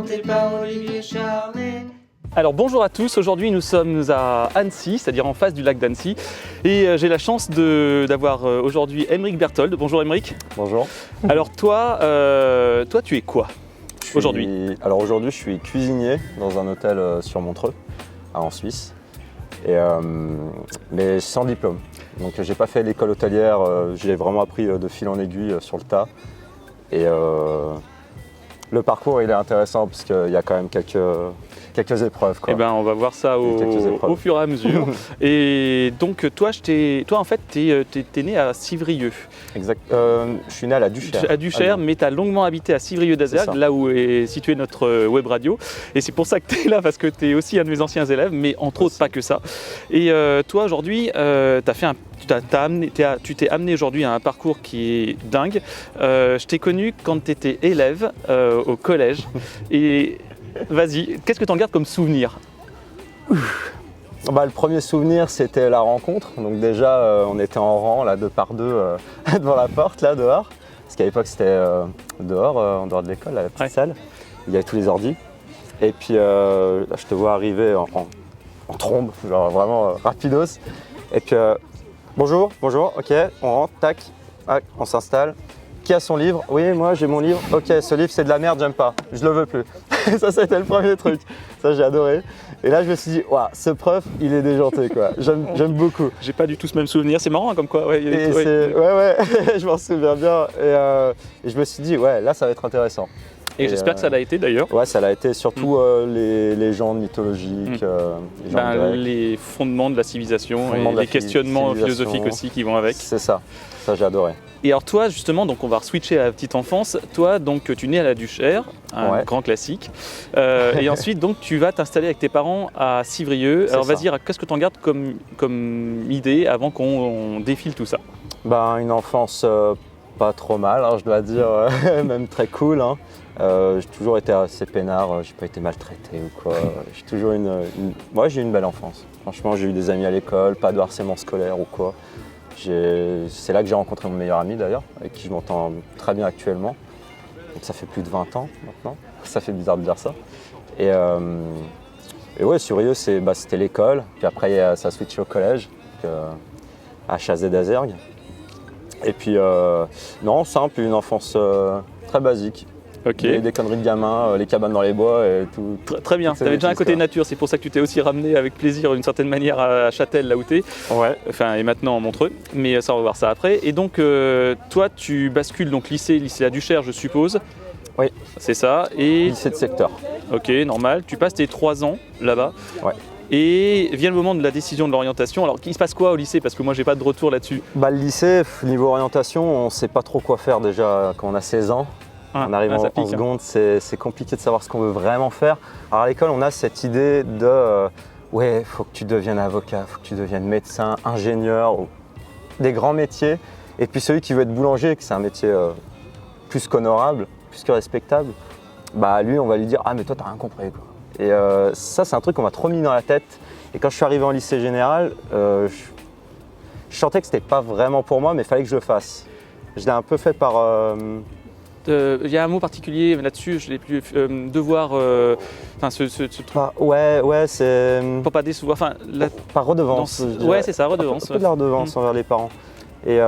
présenté par Olivier Charnet. Alors bonjour à tous, aujourd'hui nous sommes à Annecy, c'est-à-dire en face du lac d'Annecy. Et j'ai la chance d'avoir aujourd'hui Aymeric Berthold. Bonjour Aymeric. Bonjour. Alors toi tu es quoi aujourd'hui? Alors aujourd'hui je suis cuisinier dans un hôtel sur Montreux, en Suisse, mais sans diplôme. Donc j'ai pas fait l'école hôtelière, j'ai vraiment appris de fil en aiguille sur le tas. Et le parcours il est intéressant parce qu'il y a quand même quelques épreuves, quoi. Eh ben, on va voir ça au fur et à mesure. Et donc toi en fait t'es né à Civrieux. Exact. Je suis né à la Duchère. À Duchère, mais tu as longuement habité à Civrieux d'Azergues, là où est située notre web radio. Et c'est pour ça que tu es là, parce que tu es aussi un de mes anciens élèves, mais entre autres pas que ça. Et toi aujourd'hui, tu t'es amené aujourd'hui à un parcours qui est dingue. Je t'ai connu quand tu étais élève au collège. Et vas-y, qu'est-ce que tu en gardes comme souvenir? Le premier souvenir, c'était la rencontre. Donc déjà, on était en rang, là, 2 par 2, devant la porte, là, dehors. Parce qu'à l'époque, c'était dehors, en dehors de l'école, à la petite salle. Il y avait tous les ordis. Et puis, là, je te vois arriver en trombe, genre vraiment rapidos. Et puis, bonjour, ok, on rentre, tac, on s'installe. Qui a son livre? Oui, moi j'ai mon livre. Ok, ce livre c'est de la merde, j'aime pas, je le veux plus. Ça c'était le premier truc, ça j'ai adoré. Et là je me suis dit, waouh, ce prof il est déjanté quoi, j'aime beaucoup. J'ai pas du tout ce même souvenir, c'est marrant hein, comme quoi. Ouais, je m'en souviens bien. Et je me suis dit, ouais, là ça va être intéressant. Et j'espère que ça l'a été d'ailleurs. Ouais, ça l'a été, surtout les légendes mythologiques, les fondements de la civilisation et les questionnements philosophiques aussi qui vont avec. C'est ça j'ai adoré. Et alors toi justement, donc on va switcher à la petite enfance. Toi donc tu nais à la Duchère, un grand classique. Et ensuite donc tu vas t'installer avec tes parents à Civrieux. Alors vas-y, qu'est-ce que tu en gardes comme idée avant qu'on défile tout ça? Une enfance pas trop mal, hein, je dois dire, même très cool. Hein. J'ai toujours été assez peinard, j'ai pas été maltraité ou quoi. J'ai toujours j'ai eu une belle enfance. Franchement, j'ai eu des amis à l'école, pas de harcèlement scolaire ou quoi. C'est là que j'ai rencontré mon meilleur ami d'ailleurs, avec qui je m'entends très bien actuellement. Donc ça fait plus de 20 ans maintenant, ça fait bizarre de dire ça. Et ouais, Civrieux, c'était l'école, puis après ça a switché au collège, à Chazé d'Azergues. Et puis non, simple, une enfance très basique. Okay. Des conneries de gamins, les cabanes dans les bois et tout. Très bien, tu avais déjà un côté nature, c'est pour ça que tu t'es aussi ramené avec plaisir d'une certaine manière à Châtel, là où tu es. Ouais. Enfin, et maintenant en Montreux, mais ça on va voir ça après. Et donc toi tu bascules donc lycée La Duchère je suppose. Oui. C'est ça. Et lycée de secteur. Ok, normal. Tu passes tes 3 ans là-bas. Ouais. Et vient le moment de la décision de l'orientation. Alors, il se passe quoi au lycée? Parce que moi, j'ai pas de retour là-dessus. Le lycée, niveau orientation, on sait pas trop quoi faire déjà quand on a 16 ans. En arrivant en seconde, c'est compliqué de savoir ce qu'on veut vraiment faire. Alors à l'école, on a cette idée de ouais, faut que tu deviennes avocat, faut que tu deviennes médecin, ingénieur, des grands métiers. Et puis celui qui veut être boulanger, que c'est un métier plus qu'honorable, plus que respectable, lui, on va lui dire ah mais toi t'as rien compris quoi. Et ça, c'est un truc qu'on m'a trop mis dans la tête. Et quand je suis arrivé en lycée général, je sentais que c'était pas vraiment pour moi, mais il fallait que je le fasse. Je l'ai un peu fait par il y a un mot particulier là-dessus, je l'ai plus. Devoir. Ce truc. Ouais, c'est. Pour pas décevoir. Par redevance. Ouais, c'est ça, redevance. Un peu de la redevance envers les parents. Et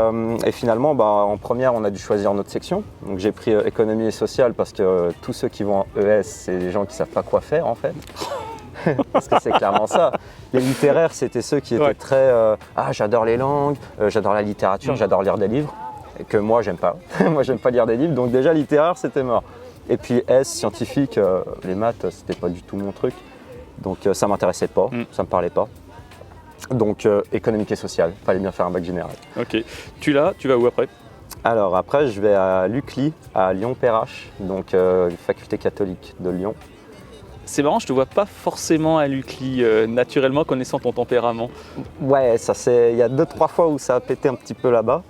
finalement, en première, on a dû choisir notre section. Donc j'ai pris économie et sociale parce que tous ceux qui vont en ES, c'est des gens qui savent pas quoi faire en fait. Parce que c'est clairement ça. Les littéraires, c'était ceux qui étaient très j'adore les langues, j'adore la littérature, j'adore lire des livres. Et que moi j'aime pas. Moi j'aime pas lire des livres, donc déjà littéraire c'était mort. Et puis S, scientifique, les maths c'était pas du tout mon truc. Donc ça m'intéressait pas, ça me parlait pas. Donc économique et social, fallait bien faire un bac général. Ok. Tu vas où après? Alors après je vais à l'UCLI, à Lyon-Perrache, donc faculté catholique de Lyon. C'est marrant, je te vois pas forcément à l'UCLI, naturellement connaissant ton tempérament. Ouais, il y a 2-3 fois où ça a pété un petit peu là-bas.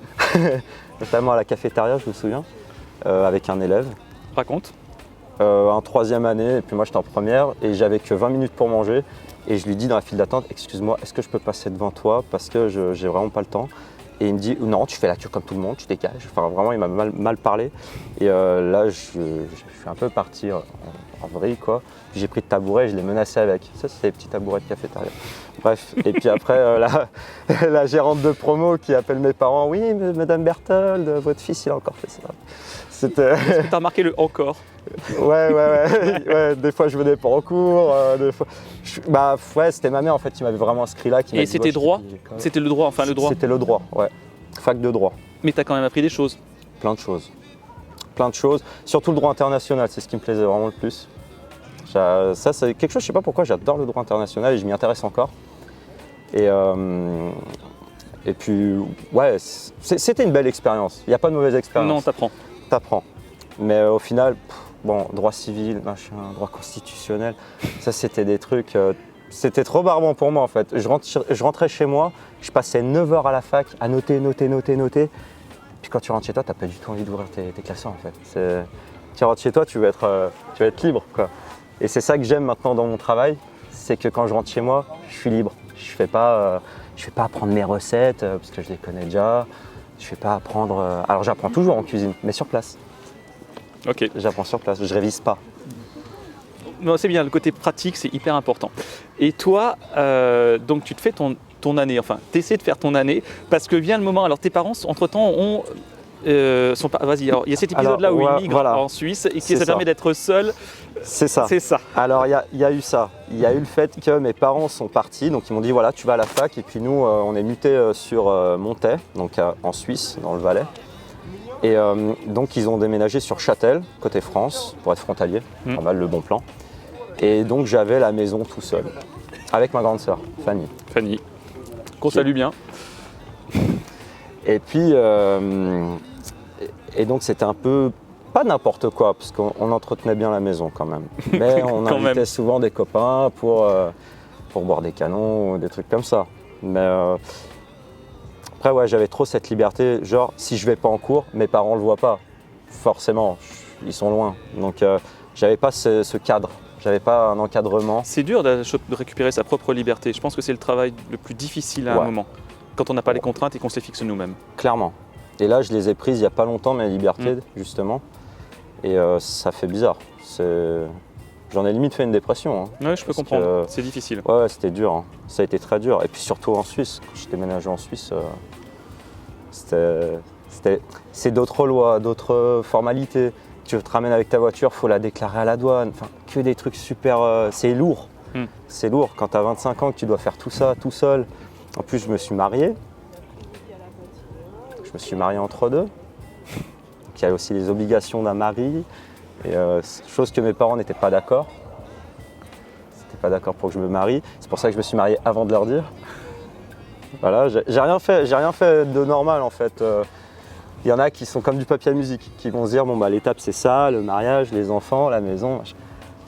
Notamment à la cafétéria, je me souviens, avec un élève. Raconte. En 3e année, et puis moi j'étais en première, et j'avais que 20 minutes pour manger. Et je lui dis dans la file d'attente, excuse-moi, est-ce que je peux passer devant toi parce que j'ai vraiment pas le temps. Et il me dit non, tu fais la queue comme tout le monde, tu dégages. Enfin vraiment, il m'a mal parlé. Et là, je suis un peu parti en vrille, quoi. Puis j'ai pris le tabouret, je l'ai menacé avec. Ça, c'est les petits tabourets de cafétéria. Bref, et puis après, la gérante de promo qui appelle mes parents. Oui, Madame Berthold, votre fils, il a encore fait ça. C'était... Est-ce que tu as remarqué le encore? Ouais, des fois je venais pas en cours, des fois... ouais, c'était ma mère en fait qui m'avait vraiment inscrit là. Et c'était droit? C'était le droit, enfin le droit? C'était le droit, ouais. Fac de droit. Mais tu as quand même appris des choses? Plein de choses. Plein de choses. Surtout le droit international, c'est ce qui me plaisait vraiment le plus. Ça, c'est quelque chose, je sais pas pourquoi, j'adore le droit international et je m'y intéresse encore. Et puis, ouais, c'était une belle expérience. Il n'y a pas de mauvaise expérience. Non, t'apprends. T'apprends. Mais au final, bon, droit civil, machin, droit constitutionnel, ça c'était des trucs, c'était trop barbant pour moi en fait. Je rentrais chez moi, je passais 9 heures à la fac à noter. Puis quand tu rentres chez toi, t'as pas du tout envie d'ouvrir tes classeurs en fait. Tu rentres chez toi, tu veux être libre, quoi. Et c'est ça que j'aime maintenant dans mon travail, c'est que quand je rentre chez moi, je suis libre. Je fais pas apprendre mes recettes parce que je les connais déjà. Je fais pas apprendre. Alors j'apprends toujours en cuisine, mais sur place. Ok. J'apprends sur place, je révise pas. Non, c'est bien, le côté pratique, c'est hyper important. Et toi, donc tu te fais ton année, enfin, tu essaies de faire ton année, parce que vient le moment, alors tes parents, entre-temps, vas-y, alors il y a cet épisode-là où ils migrent en Suisse et qui ça permet d'être seul. C'est ça. C'est ça. Alors il y a eu ça. Il y a eu le fait que mes parents sont partis, donc ils m'ont dit voilà, tu vas à la fac, et puis nous, on est mutés sur Montaix, donc en Suisse, dans le Valais. Et donc ils ont déménagé sur Châtel, côté France, pour être frontalier, pas mal le bon plan. Et donc j'avais la maison tout seul, avec ma grande sœur, Fanny. Fanny, qu'on salue bien. Et puis, et donc c'était un peu, pas n'importe quoi, parce qu'on entretenait bien la maison quand même. Mais on invitait souvent des copains pour boire des canons ou des trucs comme ça. Mais après, ouais, j'avais trop cette liberté, genre si je vais pas en cours, mes parents le voient pas. Forcément, ils sont loin. Donc j'avais pas ce cadre, j'avais pas un encadrement. C'est dur de récupérer sa propre liberté. Je pense que c'est le travail le plus difficile à un moment, quand on n'a pas les contraintes et qu'on se les fixe nous-mêmes. Clairement. Et là, je les ai prises il n'y a pas longtemps, mes libertés, justement. Et ça fait bizarre. J'en ai limite fait une dépression. Hein, oui, je peux comprendre. C'est difficile. Ouais, c'était dur. Hein. Ça a été très dur. Et puis surtout en Suisse. Quand j'ai déménagé en Suisse, c'est d'autres lois, d'autres formalités. Tu te ramènes avec ta voiture, il faut la déclarer à la douane. Enfin, que des trucs super... c'est lourd. C'est lourd. Quand tu as 25 ans, que tu dois faire tout ça tout seul. En plus, je me suis marié. Je me suis marié entre deux. Donc, il y a aussi les obligations d'un mari. Et chose que mes parents n'étaient pas d'accord. Ils n'étaient pas d'accord pour que je me marie. C'est pour ça que je me suis marié avant de leur dire. Voilà, j'ai rien fait de normal en fait. Il y en a qui sont comme du papier à musique, qui vont se dire bon bah l'étape c'est ça, le mariage, les enfants, la maison.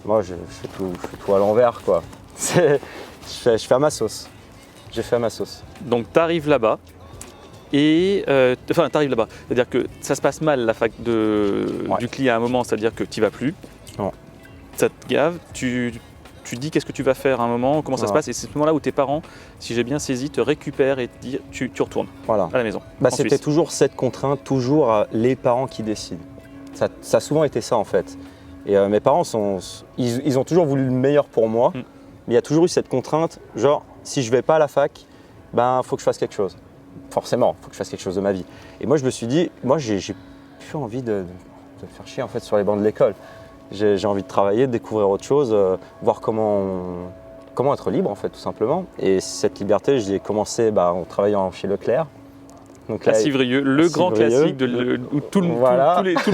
Moi je fais tout à l'envers quoi. Je fais à ma sauce. J'ai fait à ma sauce. Donc tu arrives là-bas. T'arrives là-bas, c'est-à-dire que ça se passe mal la fac du client à un moment, c'est-à-dire que tu n'y vas plus, ça te gave, tu dis qu'est-ce que tu vas faire à un moment, comment ça se passe, et c'est ce moment-là où tes parents, si j'ai bien saisi, te récupèrent et te disent tu retournes à la maison. C'était toujours cette contrainte, toujours les parents qui décident. Ça a souvent été ça en fait. Et mes parents, ils ont toujours voulu le meilleur pour moi, mais il y a toujours eu cette contrainte, genre si je ne vais pas à la fac, ben faut que je fasse quelque chose. Forcément, il faut que je fasse quelque chose de ma vie. Et moi, je me suis dit, moi, j'ai plus envie de me faire chier en fait sur les bancs de l'école. J'ai envie de travailler, de découvrir autre chose, voir comment être libre en fait, tout simplement. Et cette liberté, je l'ai commencé en travaillant chez Leclerc. Donc, à Civrieux, le grand classique où tout le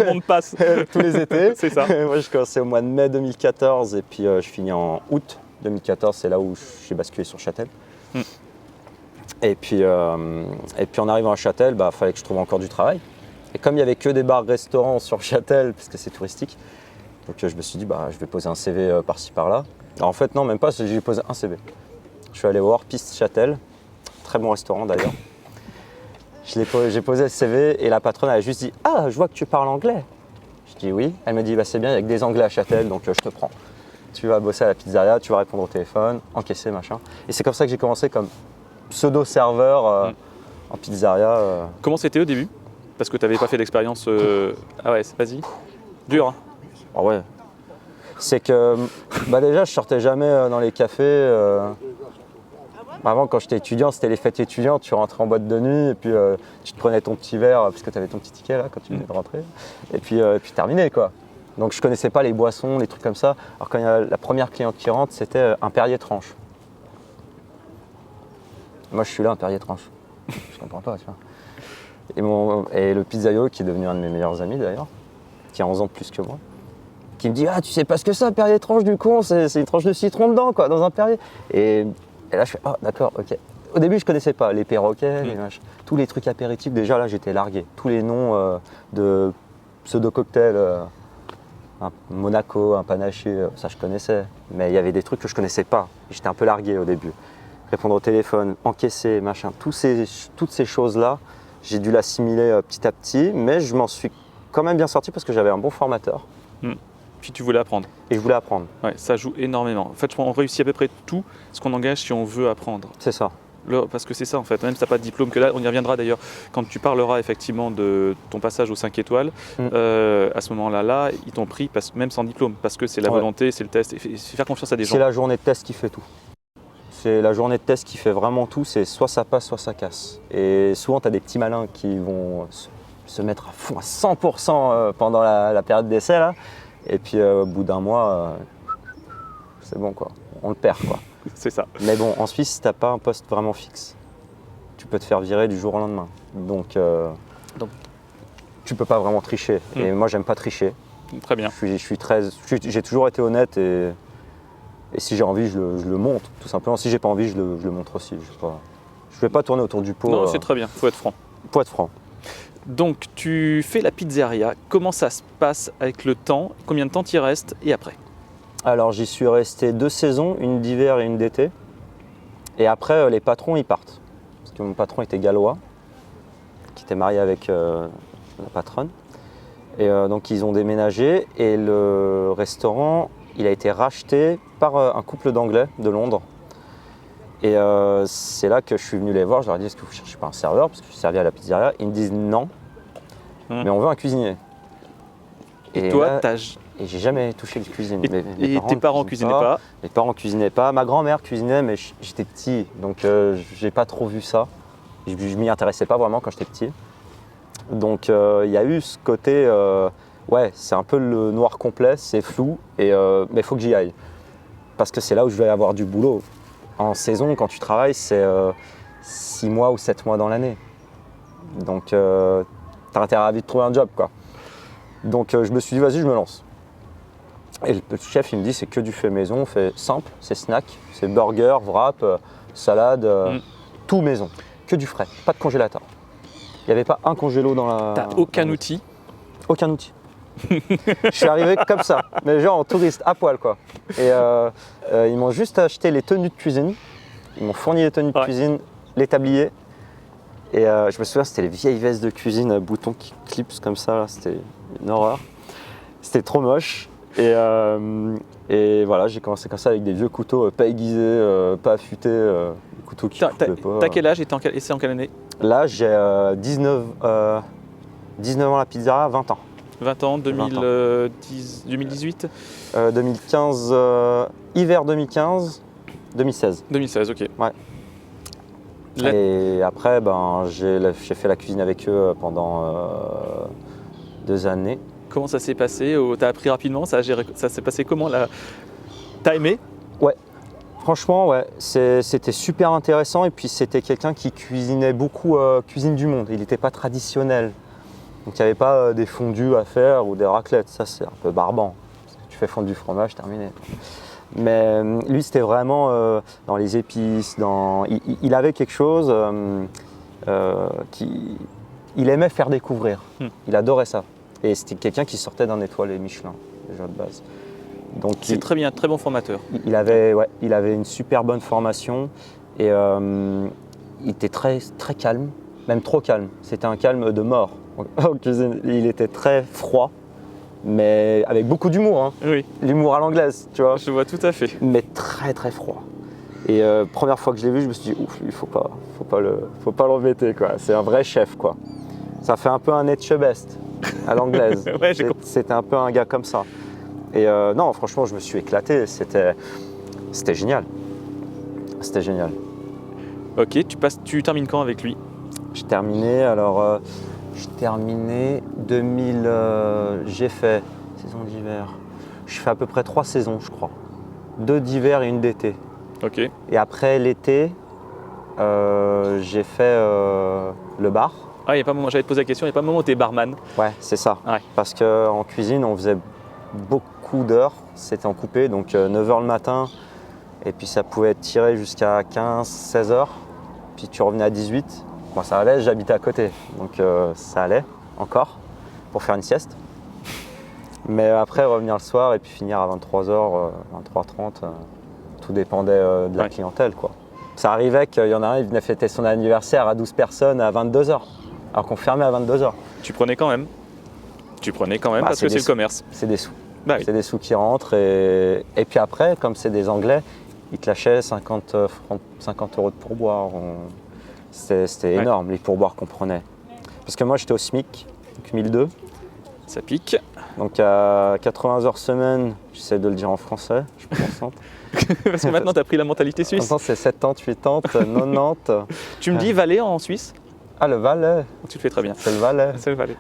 monde passe. Tous les étés. C'est ça. Moi, je commençais au mois de mai 2014 et puis je finis en août 2014. C'est là où j'ai basculé sur Châtel. Et puis en arrivant à Châtel, il fallait que je trouve encore du travail. Et comme il n'y avait que des bars-restaurants sur Châtel, parce que c'est touristique, donc je me suis dit, je vais poser un CV par-ci par-là. Alors, en fait, non, même pas, j'ai posé un CV. Je suis allé voir Piste Châtel, très bon restaurant d'ailleurs. J'ai posé le CV et la patronne a juste dit, ah, je vois que tu parles anglais. Je dis oui. Elle me dit, c'est bien, il n'y a que des anglais à Châtel, donc je te prends. Tu vas bosser à la pizzeria, tu vas répondre au téléphone, encaisser, machin. Et c'est comme ça que j'ai commencé comme pseudo-serveur En pizzeria. Comment c'était au début? Parce que tu n'avais pas fait d'expérience. Ah ouais, vas-y. Dur. Hein. Ah ouais. C'est que déjà je sortais jamais dans les cafés. Avant, quand j'étais étudiant, c'était les fêtes étudiantes, tu rentrais en boîte de nuit et puis tu te prenais ton petit verre parce que tu avais ton petit ticket là quand tu venais de rentrer. Et puis terminé quoi. Donc je connaissais pas les boissons, les trucs comme ça. Alors quand il y a la première cliente qui rentre, c'était un Perrier tranche. Moi je suis là, un Perrier tranche. Je comprends pas, tu vois. Et le pizzaïolo, qui est devenu un de mes meilleurs amis d'ailleurs, qui a 11 ans de plus que moi, qui me dit « Ah, tu sais pas ce que c'est un Perrier tranche du con, c'est une tranche de citron dedans, quoi, dans un Perrier. » Et là, je fais « Ah, d'accord, ok. » Au début, je connaissais pas les perroquets, tous les trucs apéritifs. Déjà, là, j'étais largué. Tous les noms de pseudo-cocktails, un Monaco, un panaché, ça, je connaissais. Mais il y avait des trucs que je connaissais pas. J'étais un peu largué au début. Répondre au téléphone, encaisser, machin, toutes ces choses-là, j'ai dû l'assimiler petit à petit, mais je m'en suis quand même bien sorti parce que j'avais un bon formateur. Puis tu voulais apprendre. Et je voulais apprendre. Ouais, ça joue énormément. En fait, je crois qu'on réussit à peu près tout ce qu'on engage si on veut apprendre. C'est ça. Parce que c'est ça en fait, même si tu n'as pas de diplôme, que là on y reviendra d'ailleurs, quand tu parleras effectivement de ton passage aux 5 étoiles, à ce moment-là, ils t'ont pris même sans diplôme, parce que c'est la volonté, c'est le test, et faire confiance à des gens. C'est la journée de test qui fait tout. C'est la journée de test qui fait vraiment tout, c'est soit ça passe, soit ça casse. Et souvent tu as des petits malins qui vont se mettre à fond à 100% pendant la période d'essai là, et puis au bout d'un mois, c'est bon quoi, on le perd quoi. C'est ça. Mais bon, en Suisse, tu n'as pas un poste vraiment fixe. Tu peux te faire virer du jour au lendemain. Donc tu peux pas vraiment tricher. Et moi, j'aime pas tricher. Très bien. J'ai toujours été honnête et si j'ai envie, je le montre. Tout simplement, si j'ai pas envie, je le montre aussi. Je vais pas tourner autour du pot. Non, c'est très bien, faut être franc. Faut être franc. Donc, tu fais la pizzeria. Comment ça se passe avec le temps? Combien de temps t'y restes et après? Alors j'y suis resté 2 saisons, une d'hiver et une d'été. Et après les patrons ils partent. Parce que mon patron était gallois, qui était marié avec la patronne. Et donc ils ont déménagé et le restaurant il a été racheté par un couple d'Anglais de Londres. Et c'est là que je suis venu les voir, je leur ai dit est-ce que vous ne cherchez pas un serveur parce que je servais à la pizzeria. Ils me disent non, mais on veut un cuisinier. Et toi, et j'ai jamais touché de cuisine. Et tes parents cuisinaient pas? Mes parents cuisinaient pas. Ma grand-mère cuisinait, mais j'étais petit, donc j'ai pas trop vu ça. Je m'y intéressais pas vraiment quand j'étais petit. Donc il y a eu ce côté, ouais, c'est un peu le noir complet, c'est flou, mais il faut que j'y aille. Parce que c'est là où je vais avoir du boulot. En saison, quand tu travailles, c'est 6 mois ou 7 mois dans l'année. Donc t'as intérêt à vite trouver un job, quoi. Donc je me suis dit, vas-y, je me lance. Et le chef, il me dit, c'est que du fait maison, fait simple, c'est snack, c'est burger, wrap, salade, tout maison. Que du frais, pas de congélateur. Il n'y avait pas un congélo dans la... T'as aucun outil? Aucun outil. Je suis arrivé comme ça, mais genre en touriste, à poil quoi. Et ils m'ont juste acheté les tenues de cuisine. Ils m'ont fourni les tenues de cuisine, les tabliers. Et je me souviens, c'était les vieilles vestes de cuisine à boutons qui clipsent comme ça, là. C'était une horreur. C'était trop moche. Et voilà, j'ai commencé comme ça avec des vieux couteaux pas aiguisés, pas affûtés, des couteaux qui coupaient pas. T'as quel âge et c'est en quelle année? Là, j'ai 19 ans à la pizzeria, 20 ans. 20 ans, 2018 2015, hiver 2015, 2016. 2016, ok. Ouais. Et après, j'ai fait la cuisine avec eux pendant 2 années. Comment ça s'est passé? T'as appris rapidement? Ça s'est passé comment là? T'as aimé? Ouais, franchement, ouais. C'était super intéressant. Et puis, c'était quelqu'un qui cuisinait beaucoup cuisine du monde. Il n'était pas traditionnel. Donc, il n'y avait pas des fondus à faire ou des raclettes. Ça, c'est un peu barbant. Parce que tu fais fondre du fromage, terminé. Mais lui, c'était vraiment dans les épices. Il avait quelque chose il aimait faire découvrir. Il adorait ça. Et c'était quelqu'un qui sortait d'un étoilé Michelin, déjà de base. Donc c'est très bien, très bon formateur. Il avait une super bonne formation et il était très, très calme, même trop calme. C'était un calme de mort en cuisine. Il était très froid, mais avec beaucoup d'humour. Hein. Oui. L'humour à l'anglaise, tu vois. Je vois tout à fait. Mais très, très froid. Et première fois que je l'ai vu, je me suis dit, ouf, il faut pas l'embêter, quoi. C'est un vrai chef, quoi. Ça fait un peu un Etchebest à l'anglaise. Ouais, C'était un peu un gars comme ça. Et non, franchement, je me suis éclaté. C'était génial. C'était génial. Ok, tu termines quand avec lui? J'ai terminé, 2000, j'ai fait saison d'hiver. Je fais à peu près 3 saisons, je crois. 2 d'hiver et 1 d'été. Ok. Et après l'été, j'ai fait le bar. Ah, j'allais te poser la question, il n'y a pas un moment où tu es barman? Ouais, c'est ça. Ouais. Parce qu'en cuisine, on faisait beaucoup d'heures. C'était en coupé, donc 9h le matin. Et puis ça pouvait être tiré jusqu'à 15, 16 heures. Puis tu revenais à 18. Bon, ça allait, j'habitais à côté. Donc ça allait encore pour faire une sieste. Mais après, revenir le soir et puis finir à 23h, 23h30, tout dépendait de la clientèle, quoi. Ça arrivait qu'il y en a un, il venait fêter son anniversaire à 12 personnes à 22h, alors qu'on fermait à 22h. Tu prenais quand même? Bah, Parce que c'est le commerce. C'est des sous. Bah oui. C'est des sous qui rentrent. Et puis après, comme c'est des Anglais, ils te lâchaient 50 € de pourboire. C'était énorme, les pourboires qu'on prenait. Parce que moi, j'étais au SMIC, donc 1002. Ça pique. Donc à 80 heures semaine, j'essaie de le dire en français, je me concentre. Parce que maintenant, tu as pris la mentalité suisse. Maintenant, c'est 70, 80, 90. Tu me dis Valais en Suisse? Ah, le Valais. Tu le fais très bien. C'est le Valais. C'est le Valais.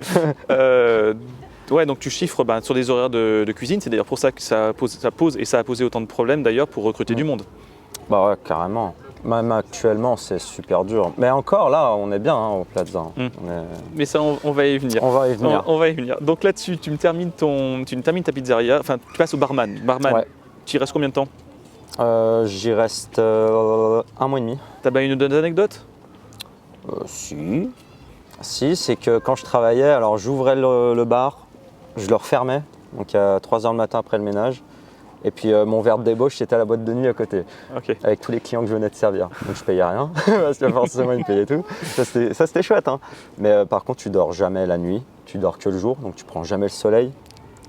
Ouais, donc tu chiffres sur des horaires de cuisine. C'est d'ailleurs pour ça que ça pose et ça a posé autant de problèmes d'ailleurs pour recruter du monde. Bah ouais, carrément. Même actuellement, c'est super dur. Mais encore là, on est bien au Plaza. Mais ça, on va y venir. On va y venir. On va y venir. Donc là-dessus, tu termines ta pizzeria. Enfin, tu passes au barman. Ouais. Tu y restes combien de temps? J'y reste 1 mois et demi. T'as bien une autre anecdote? Si. Si, c'est que quand je travaillais, alors j'ouvrais le bar, je le refermais, donc à 3h le matin après le ménage. Et puis mon verre de débauche, c'était à la boîte de nuit à côté, avec tous les clients que je venais de servir. Donc je payais rien, parce que forcément ils me payaient tout. Ça c'était chouette, hein. Mais par contre, tu dors jamais la nuit, tu dors que le jour, donc tu prends jamais le soleil.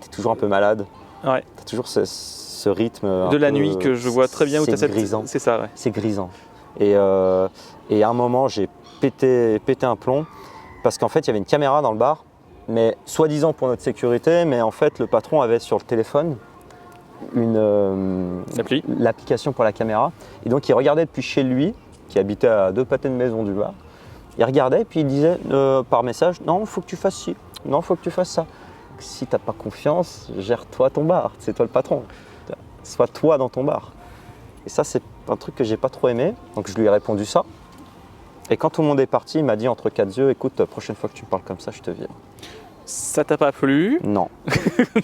Tu es toujours un peu malade. Ouais. Tu as toujours ce rythme de la nuit que je vois très bien où tu as cette grisant. C'est ça, ouais. C'est grisant. Et à un moment, j'ai pété un plomb, parce qu'en fait, il y avait une caméra dans le bar, mais soi-disant pour notre sécurité, mais en fait, le patron avait sur le téléphone l'application pour la caméra. Et donc, il regardait depuis chez lui, qui habitait à 2 pâtés de maison du bar. Il regardait et puis il disait par message, non, il faut que tu fasses ci, non, il faut que tu fasses ça. Si tu n'as pas confiance, gère-toi ton bar, c'est toi le patron. Sois toi dans ton bar. Et ça, c'est un truc que j'ai pas trop aimé. Donc, je lui ai répondu ça. Et quand tout le monde est parti, il m'a dit entre 4 yeux, écoute, la prochaine fois que tu parles comme ça, je te vire. Ça t'a pas plu? Non.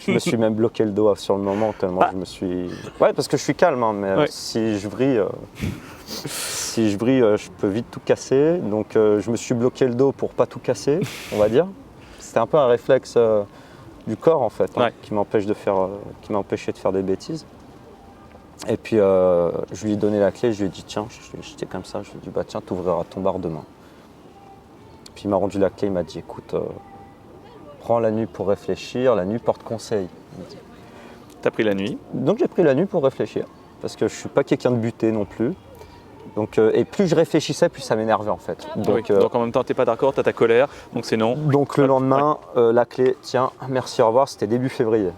Je me suis même bloqué le dos sur le moment tellement je me suis... Ouais, parce que je suis calme, hein, mais si je brille, je peux vite tout casser. Donc je me suis bloqué le dos pour pas tout casser, on va dire. C'était un peu un réflexe du corps en fait, qui m'empêchait de faire des bêtises. Et puis je lui ai donné la clé, je lui ai dit tiens, j'étais comme ça, je lui ai dit bah tiens, t'ouvriras ton bar demain. Puis il m'a rendu la clé, il m'a dit écoute, prends la nuit pour réfléchir, la nuit porte conseil. T'as pris la nuit? Donc j'ai pris la nuit pour réfléchir, parce que je suis pas quelqu'un de buté non plus. Donc, et plus je réfléchissais, plus ça m'énervait en fait. Donc en même temps, t'es pas d'accord, t'as ta colère, donc c'est non. Donc le lendemain, la clé, tiens, merci, au revoir, c'était début février,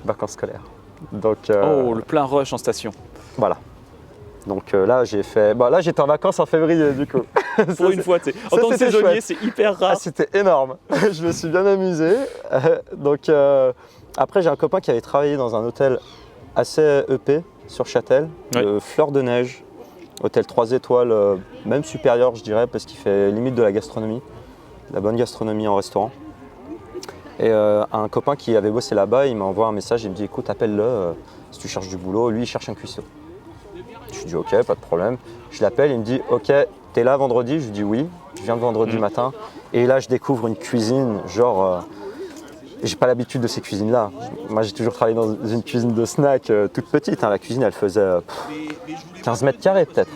vacances scolaires. Donc, le plein rush en station. Voilà. Donc là, j'ai fait. Bah, là, j'étais en vacances en février, du coup. Pour une fois, en tant que saisonnier, c'est hyper rare. Ah, c'était énorme. Je me suis bien amusé. Donc, après, j'ai un copain qui avait travaillé dans un hôtel assez EP sur Châtel, Fleur de Neige, hôtel 3 étoiles, même supérieur, je dirais, parce qu'il fait limite de la gastronomie, de la bonne gastronomie en restaurant. Et un copain qui avait bossé là-bas, il m'envoie un message, il me dit écoute, appelle-le si tu cherches du boulot. Lui, il cherche un cuistot. Je lui dis ok, pas de problème. Je l'appelle, il me dit ok, t'es là vendredi? Je lui dis oui, je viens de vendredi matin. Et là, je découvre une cuisine, genre, j'ai pas l'habitude de ces cuisines-là. Moi, j'ai toujours travaillé dans une cuisine de snack toute petite. Hein. La cuisine, elle faisait 15 mètres carrés peut-être.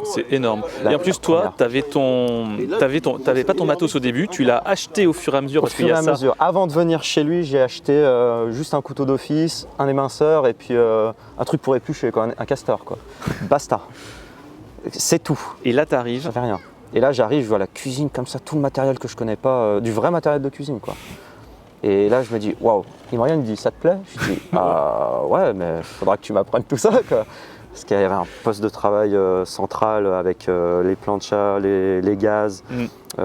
C'est énorme. Et en plus, toi, t'avais pas ton matos au début, tu l'as acheté au fur et à mesure. Au fur et à mesure. Avant de venir chez lui, j'ai acheté juste un couteau d'office, un éminceur et puis un truc pour éplucher, quoi, un castor, quoi. Basta. C'est tout. Et là, tu arrives. J'avais rien. Et là, j'arrive, je vois la cuisine comme ça, tout le matériel que je connais pas, du vrai matériel de cuisine, quoi. Et là, je me dis, waouh. Il me dit, ça te plaît? Je dis, ah ouais, mais il faudra que tu m'apprennes tout ça, quoi. Parce qu'il y avait un poste de travail central avec les planchas, les gaz,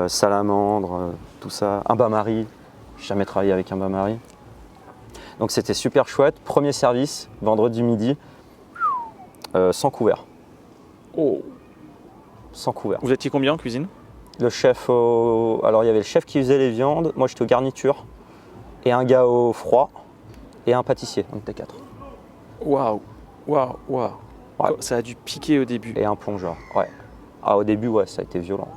salamandres, tout ça. Un bain-marie. J'ai jamais travaillé avec un bain-marie. Donc c'était super chouette. Premier service, vendredi midi, sans couvert. Oh. Sans couvert. Vous étiez combien en cuisine? Le chef alors il y avait le chef qui faisait les viandes, moi j'étais aux garnitures, et un gars au froid, et un pâtissier, on était 4. Waouh, waouh, waouh. Ouais. Ça a dû piquer au début. Et un plongeur, ouais. Ah, au début, ouais, ça a été violent.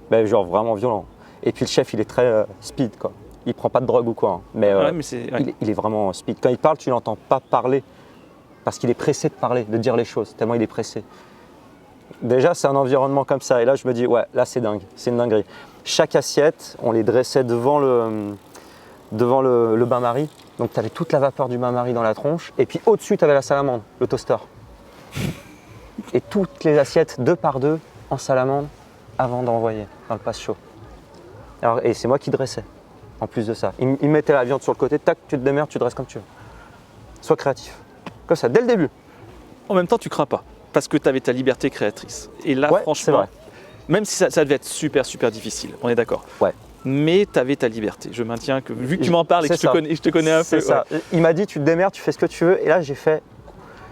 Mais genre vraiment violent. Et puis le chef, il est très speed, quoi. Il prend pas de drogue ou quoi, hein. Mais, Ouais, mais c'est... ouais. il est vraiment speed. Quand il parle, tu l'entends pas parler, parce qu'il est pressé de parler, de dire les choses, tellement il est pressé. Déjà, c'est un environnement comme ça. Et là, je me dis, ouais, là, c'est dingue, c'est une dinguerie. Chaque assiette, on les dressait devant le bain-marie. Donc, tu avais toute la vapeur du bain-marie dans la tronche. Et puis, au-dessus, tu avais la salamandre, le toaster. Et toutes les assiettes, 2 par 2, en salamandre, avant d'envoyer dans le passe chaud. Alors, et c'est moi qui dressais, en plus de ça. Il mettait la viande sur le côté, tac, tu te démerdes, tu dresses comme tu veux. Sois créatif. Comme ça, dès le début. En même temps, tu crains pas, parce que tu avais ta liberté créatrice. Et là, Ouais, c'est franchement, vrai. même si ça devait être super, super difficile, on est d'accord. Ouais. Mais tu avais ta liberté. Je maintiens que, vu que tu m'en parles et que je te connais un peu. C'est ça. Ouais. Il m'a dit, tu te démerdes, tu fais ce que tu veux. Et là, j'ai fait,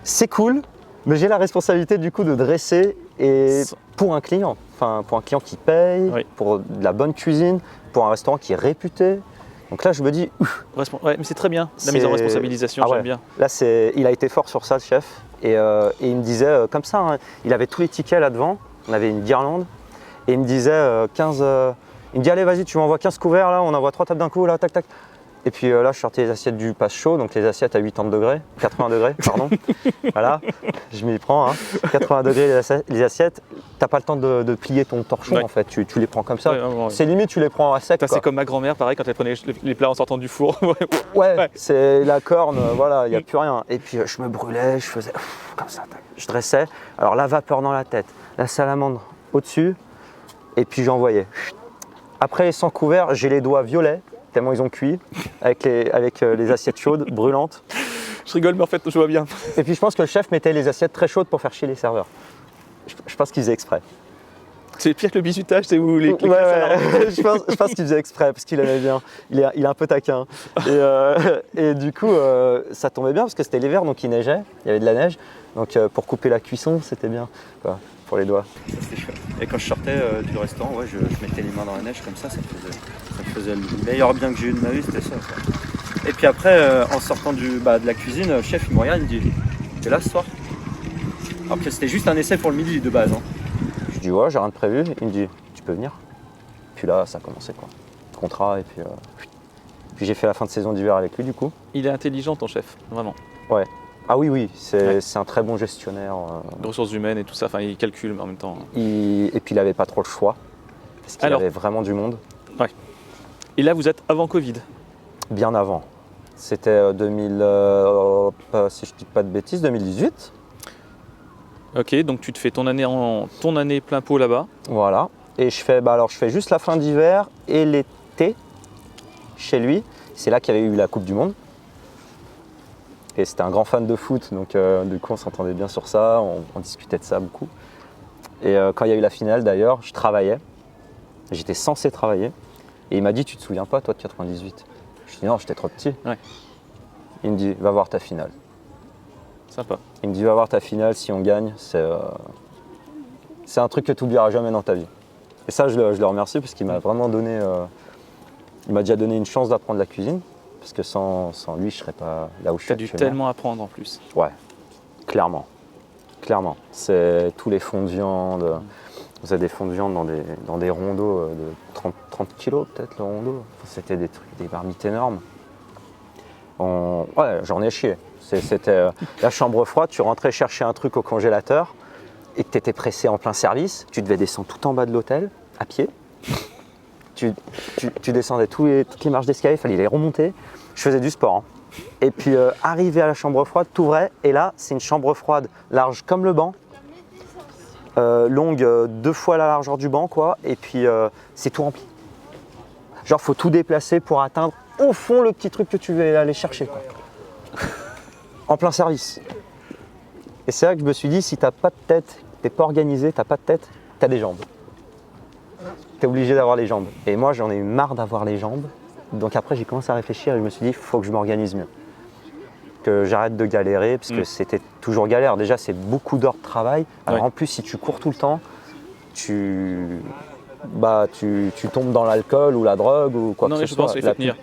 c'est cool, mais j'ai la responsabilité du coup de dresser et pour un client. Enfin, pour un client qui paye, Oui. pour de la bonne cuisine, pour un restaurant qui est réputé. Donc là, je me dis, Ouais, mais c'est très bien, la mise en responsabilisation, j'aime bien. Là, il a été fort sur ça, le chef. Et il me disait, comme ça, hein, il avait tous les tickets là devant. On avait une guirlande. Et il me disait 15. Il me dit, allez, vas-y, tu m'envoies 15 couverts, là, on envoie 3 tables d'un coup, là, tac, tac. Et puis là, je sortais les assiettes du passe chaud, donc les assiettes à 80 degrés, pardon. Voilà, je m'y prends. Hein. 80 degrés les assiettes, t'as pas le temps de plier ton torchon, Ouais. en fait, tu les prends comme ça. Ouais. C'est limite, tu les prends à sec. Putain, Quoi. c'est comme ma grand-mère, pareil, quand elle prenait les plats en sortant du four. Ouais, c'est la corne, voilà, il n'y a plus rien. Et puis je me brûlais, je faisais comme ça, tac. Je dressais. Alors la vapeur dans la tête, la salamandre au-dessus, et puis j'envoyais. Après les 100 couverts, j'ai les doigts violets, tellement ils ont cuit, avec les assiettes chaudes, brûlantes. Je rigole, mais en fait, je vois bien. Et puis je pense que le chef mettait les assiettes très chaudes pour faire chier les serveurs. Je pense qu'il faisait exprès. C'est pire que le bisutage, c'est où les Ouais. Je pense qu'il faisait exprès, parce qu'il aimait bien. Il est un peu taquin. Et du coup, ça tombait bien, parce que c'était l'hiver, donc il neigeait, il y avait de la neige. Donc pour couper la cuisson, c'était bien, quoi, pour les doigts. Ça, c'était chouette. Et quand je sortais du restaurant, ouais, je mettais les mains dans la neige comme ça me faisait le meilleur bien que j'ai eu de ma vie, c'était ça. Quoi. Et puis après, en sortant de la cuisine, le chef il me regarde, il me dit, t'es là ce soir? Après c'était juste un essai pour le midi de base. Hein. Je dis ouais, j'ai rien de prévu. Il me dit, tu peux venir? Puis là, ça a commencé quoi. Contrat et puis j'ai fait la fin de saison d'hiver avec lui du coup. Il est intelligent ton chef, vraiment. Ouais. Ah oui, c'est un très bon gestionnaire. De ressources humaines et tout ça, enfin il calcule mais en même temps. Et puis il n'avait pas trop le choix, parce qu'il avait vraiment du monde. Ouais. Et là vous êtes avant Covid? Bien avant. C'était 2000, si je dis pas de bêtises, 2018. Ok, donc tu te fais ton année plein pot là-bas. Voilà. Et je fais juste la fin d'hiver et l'été chez lui. C'est là qu'il y avait eu la Coupe du Monde. Et c'était un grand fan de foot, donc du coup on s'entendait bien sur ça, on discutait de ça beaucoup. Et quand il y a eu la finale d'ailleurs, je travaillais. J'étais censé travailler. Et il m'a dit, tu te souviens pas toi de 98? Je dis non, j'étais trop petit. Ouais. Il me dit, va voir ta finale. Sympa. Il me dit, va voir ta finale, si on gagne, c'est un truc que tu n'oublieras jamais dans ta vie. Et ça, je le remercie parce qu'il m'a vraiment donné, il m'a déjà donné une chance d'apprendre la cuisine. Parce que sans lui, je ne serais pas là où je suis. Tu as dû tellement apprendre en plus. Ouais, clairement. Clairement. C'est tous les fonds de viande. Vous avez des fonds de viande dans des rondeaux de 30 kilos peut-être le rondeau. Enfin, c'était des marmites énormes. Ouais, j'en ai chié. C'était la chambre froide, tu rentrais chercher un truc au congélateur et que tu étais pressé en plein service. Tu devais descendre tout en bas de l'hôtel, à pied. Tu descendais toutes les marches d'escalier, il fallait les remonter. Je faisais du sport. Hein. Et puis arrivé à la chambre froide, t'ouvrais et là c'est une chambre froide large comme le banc, longue 2 fois la largeur du banc, quoi, et puis c'est tout rempli. Genre, faut tout déplacer pour atteindre au fond le petit truc que tu veux aller chercher, quoi. En plein service. Et c'est là que je me suis dit, si t'as pas de tête, t'es pas organisé, t'as pas de tête, t'as des jambes. T'es obligé d'avoir les jambes. Et moi, j'en ai eu marre d'avoir les jambes. Donc après, j'ai commencé à réfléchir et je me suis dit, faut que je m'organise mieux. Que j'arrête de galérer, parce que c'était toujours galère. Déjà, c'est beaucoup d'heures de travail. Alors en plus, si tu cours tout le temps, tu tombes dans l'alcool ou la drogue ou quoi que ce soit.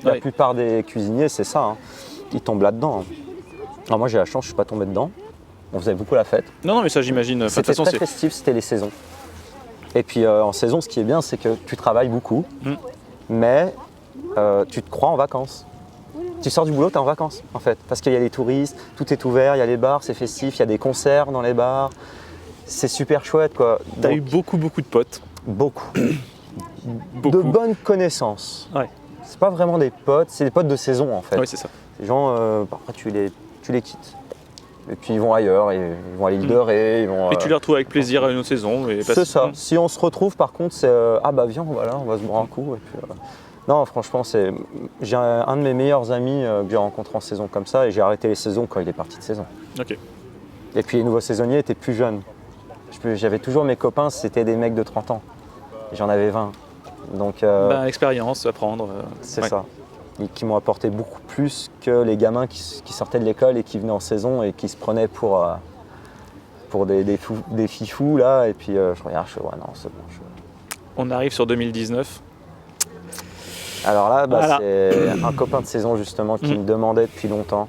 La plupart des cuisiniers, c'est ça. Hein. Ils tombent là-dedans. Alors moi, j'ai la chance, je ne suis pas tombé dedans. On faisait beaucoup la fête. Non, mais ça, j'imagine. C'était très festif, c'était les saisons. Et puis en saison, ce qui est bien, c'est que tu travailles beaucoup, mais tu te crois en vacances. Tu sors du boulot, tu es en vacances, en fait. Parce qu'il y a des touristes, tout est ouvert, il y a les bars, c'est festif, il y a des concerts dans les bars. C'est super chouette, quoi. Tu as eu beaucoup de potes. Beaucoup. De bonnes connaissances. Ouais. C'est pas vraiment des potes, c'est des potes de saison, en fait. Oui, c'est ça. Ces gens, parfois, tu les quittes. Et puis ils vont ailleurs, ils vont à l'île de Ré. Et tu les retrouves avec plaisir à une autre saison. C'est ça. Si on se retrouve, par contre, c'est ah bah viens, voilà, on va se boire un coup. Et puis, non, franchement, j'ai un de mes meilleurs amis que j'ai rencontré en saison comme ça, et j'ai arrêté les saisons quand il est parti de saison. Ok. Et puis les nouveaux saisonniers étaient plus jeunes. J'avais toujours mes copains, c'était des mecs de 30 ans. J'en avais 20. Donc, expérience, apprendre. C'est ça. Et qui m'ont apporté beaucoup plus que les gamins qui sortaient de l'école et qui venaient en saison et qui se prenaient pour des fifous là. Et puis je regarde, je fais ouais, non, c'est bon. On arrive sur 2019. Alors là, voilà. C'est un copain de saison justement qui me demandait depuis longtemps,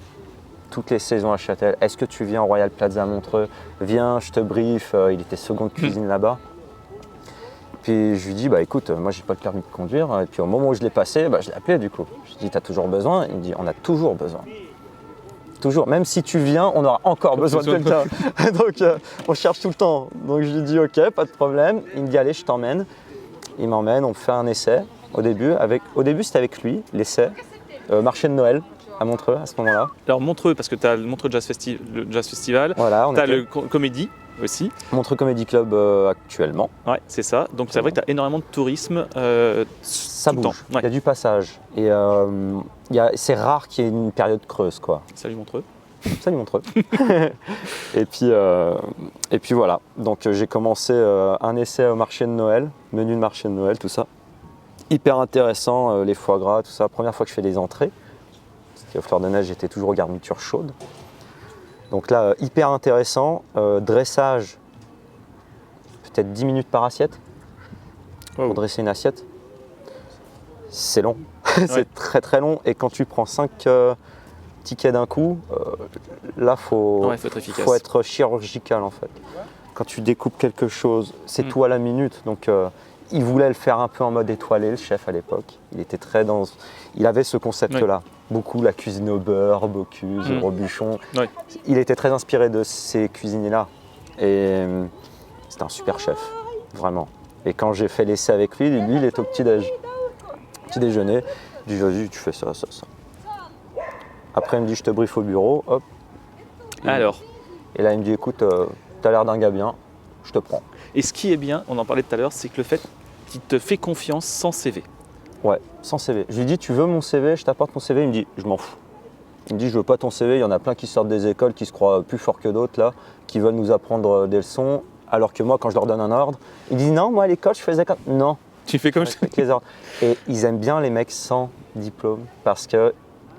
toutes les saisons à Châtel, est-ce que tu viens au Royal Plaza à Montreux? Viens, je te brief. Il était seconde cuisine là-bas. Puis je lui dis, bah écoute, moi j'ai pas le permis de conduire. Et puis au moment où je l'ai passé, je l'ai appelé du coup. Je lui dis, t'as toujours besoin? Il me dit, on a toujours besoin. Toujours. Même si tu viens, on aura encore besoin de quelqu'un. Donc on cherche tout le temps. Donc je lui dis, ok, pas de problème. Il me dit, allez, je t'emmène. Il m'emmène, on fait un essai au début. Au début, c'était avec lui, l'essai. Marché de Noël à Montreux à ce moment-là. Alors Montreux, parce que tu as le Montreux Jazz Festival. Voilà, tu as le Comédie aussi. Montreux Comedy Club actuellement. Ouais, c'est ça. Donc c'est vrai que tu as énormément de tourisme. Ça bouge. Ouais. Il y a du passage. Et c'est rare qu'il y ait une période creuse, quoi. Salut Montreux. Salut Montreux. et puis voilà. Donc j'ai commencé un essai au marché de Noël, menu de marché de Noël, tout ça. Hyper intéressant, les foie gras, tout ça. Première fois que je fais des entrées. Parce qu'au Fleur de Neige, j'étais toujours aux garnitures chaudes. Donc là, hyper intéressant. Dressage, peut-être 10 minutes par assiette. Pour dresser une assiette. C'est long. C'est très très long. Et quand tu prends 5 tickets d'un coup, là, faut être chirurgical en fait. Quand tu découpes quelque chose, c'est tout à la minute. Donc il voulait le faire un peu en mode étoilé, le chef à l'époque. Il avait ce concept-là. Beaucoup la cuisine au beurre, Bocuse, Robuchon. Ouais. Il était très inspiré de ces cuisiniers-là. Et c'était un super chef, vraiment. Et quand j'ai fait l'essai avec lui, il était au petit déjeuner. Il dit, vas-y, tu fais ça, ça, ça. Après, il me dit, je te briefe au bureau, hop. Alors. Et là, il me dit, écoute, t'as l'air d'un gars bien, je te prends. Et ce qui est bien, on en parlait tout à l'heure, c'est que le fait qu'il te fait confiance sans CV. Ouais, sans CV. Je lui dis, tu veux mon CV? Je t'apporte mon CV. Il me dit, je m'en fous. Il me dit, je veux pas ton CV. Il y en a plein qui sortent des écoles, qui se croient plus forts que d'autres, là, qui veulent nous apprendre des leçons. Alors que moi, quand je leur donne un ordre, ils disent, non, moi à l'école, je faisais comme. Non. Tu fais comme je fais les ordres. Et ils aiment bien les mecs sans diplôme parce que.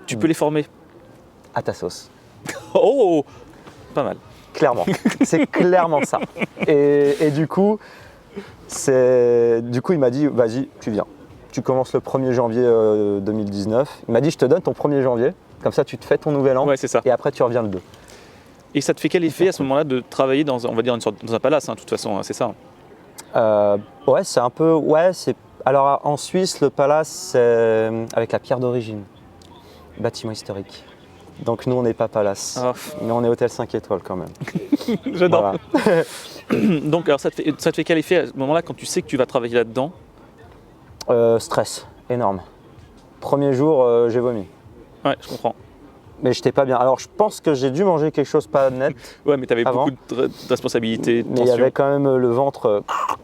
Tu peux les former. À ta sauce. Oh, pas mal. Clairement. C'est clairement ça. Et du coup, il m'a dit, vas-y, tu viens. Tu commences le 1er janvier 2019. Il m'a dit, je te donne ton 1er janvier. Comme ça, tu te fais ton nouvel an. Ouais, c'est ça. Et après, tu reviens le 2. Et ça te fait quel effet à ce moment-là de travailler dans, on va dire, dans un palace, de toute façon, hein, c'est ça? Ouais, c'est un peu. Ouais, c'est. Alors en Suisse, le palace, c'est avec la pierre d'origine. Bâtiment historique. Donc nous, on n'est pas palace. Oh. Mais on est hôtel 5 étoiles quand même. J'adore. Voilà. Donc, alors, ça te fait quel effet à ce moment-là quand tu sais que tu vas travailler là-dedans? Stress, énorme. Premier jour, j'ai vomi. Ouais, je comprends. mais j'étais pas bien. Alors je pense que j'ai dû manger quelque chose pas net. Ouais, mais tu avais Avant. beaucoup de responsabilités, de Mais il y tension. avait quand même le ventre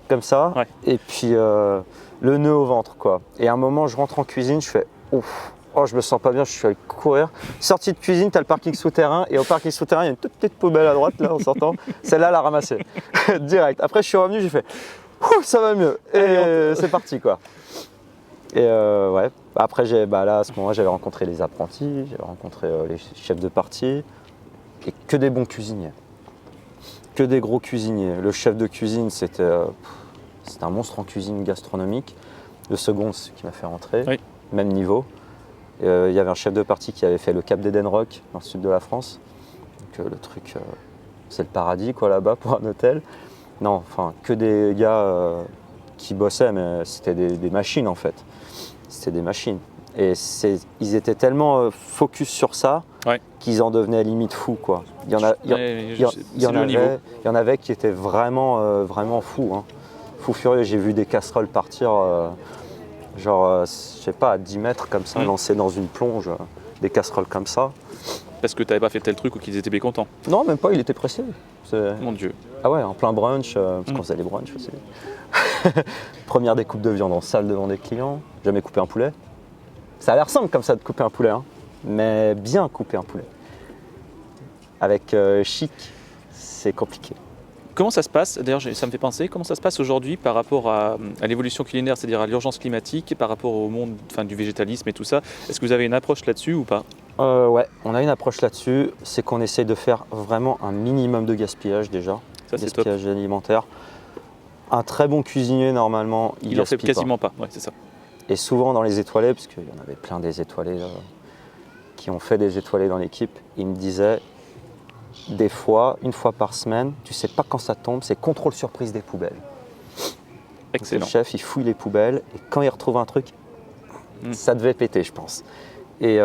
comme ça, Ouais. et puis le nœud au ventre, quoi. Et à un moment, je rentre en cuisine, je fais ouf, oh, je me sens pas bien, je suis allé courir. Sortie de cuisine, tu as le parking souterrain, et au parking souterrain, il y a une toute petite poubelle à droite, là, en sortant. Celle-là, la ramasser. Direct. Après, je suis revenu, j'ai fait ouh, ça va mieux. Et c'est parti, quoi. Et ouais. Après, là, à ce moment-là, j'avais rencontré les apprentis, j'avais rencontré les chefs de partie, et que des bons cuisiniers. Que des gros cuisiniers. Le chef de cuisine, c'était un monstre en cuisine gastronomique. Le second, c'est ce qui m'a fait rentrer, Oui. même niveau. Il y avait un chef de partie qui avait fait le Cap d'Éden-Rock, dans le sud de la France. Donc le truc, c'est le paradis, quoi, là-bas, pour un hôtel. Non, enfin, que des gars qui bossaient, mais c'était des machines, en fait. C'était des machines. Et ils étaient tellement focus sur ça, Ouais. qu'ils en devenaient limite fous, quoi. Il y en avait qui étaient vraiment, vraiment fous, hein. Fous furieux. J'ai vu des casseroles partir, je sais pas, à 10 mètres comme ça, lancées dans une plonge, des casseroles comme ça. Parce que tu n'avais pas fait tel truc ou qu'ils étaient mécontents. Non, même pas, il était pressé. Mon Dieu. Ah ouais, en plein brunch, parce qu'on faisait les brunchs aussi. Première découpe de viande en salle devant des clients, jamais coupé un poulet. Ça a l'air simple comme ça de couper un poulet, hein, mais bien couper un poulet. Avec chic, c'est compliqué. Comment ça se passe, d'ailleurs ça me fait penser, comment ça se passe aujourd'hui par rapport à l'évolution culinaire, c'est-à-dire à l'urgence climatique, par rapport au monde du végétalisme et tout ça? Est-ce que vous avez une approche là-dessus ou pas? Ouais, on a une approche là-dessus, c'est qu'on essaye de faire vraiment un minimum de gaspillage déjà, Ça, c'est top. gaspillage alimentaire. Un très bon cuisinier, normalement, Il en fait gaspille pas. quasiment pas, ouais, c'est ça. Et souvent dans les étoilés, parce qu'il y en avait plein des étoilés qui ont fait des étoilés dans l'équipe, ils me disaient, des fois, une fois par semaine, tu sais pas quand ça tombe, c'est contrôle surprise des poubelles. Donc, Excellent. le chef, il fouille les poubelles, et quand il retrouve un truc, ça devait péter, je pense. Et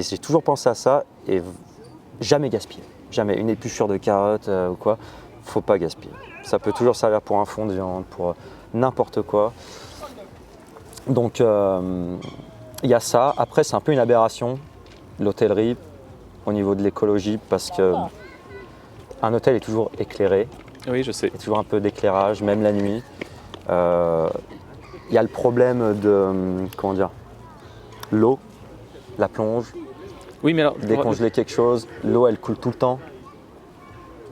j'ai toujours pensé à ça, et jamais gaspiller. Jamais. Une épluchure de carottes ou quoi, faut pas gaspiller. Ça peut toujours servir pour un fond de viande, pour n'importe quoi. Donc il y a ça. Après, c'est un peu une aberration, l'hôtellerie, au niveau de l'écologie, parce qu'un hôtel est toujours éclairé. Oui, je sais. Il y a toujours un peu d'éclairage, même la nuit. Il y a le problème de, comment dire, l'eau, la plonge, Oui, mais alors, décongeler quelque chose. L'eau, elle coule tout le temps.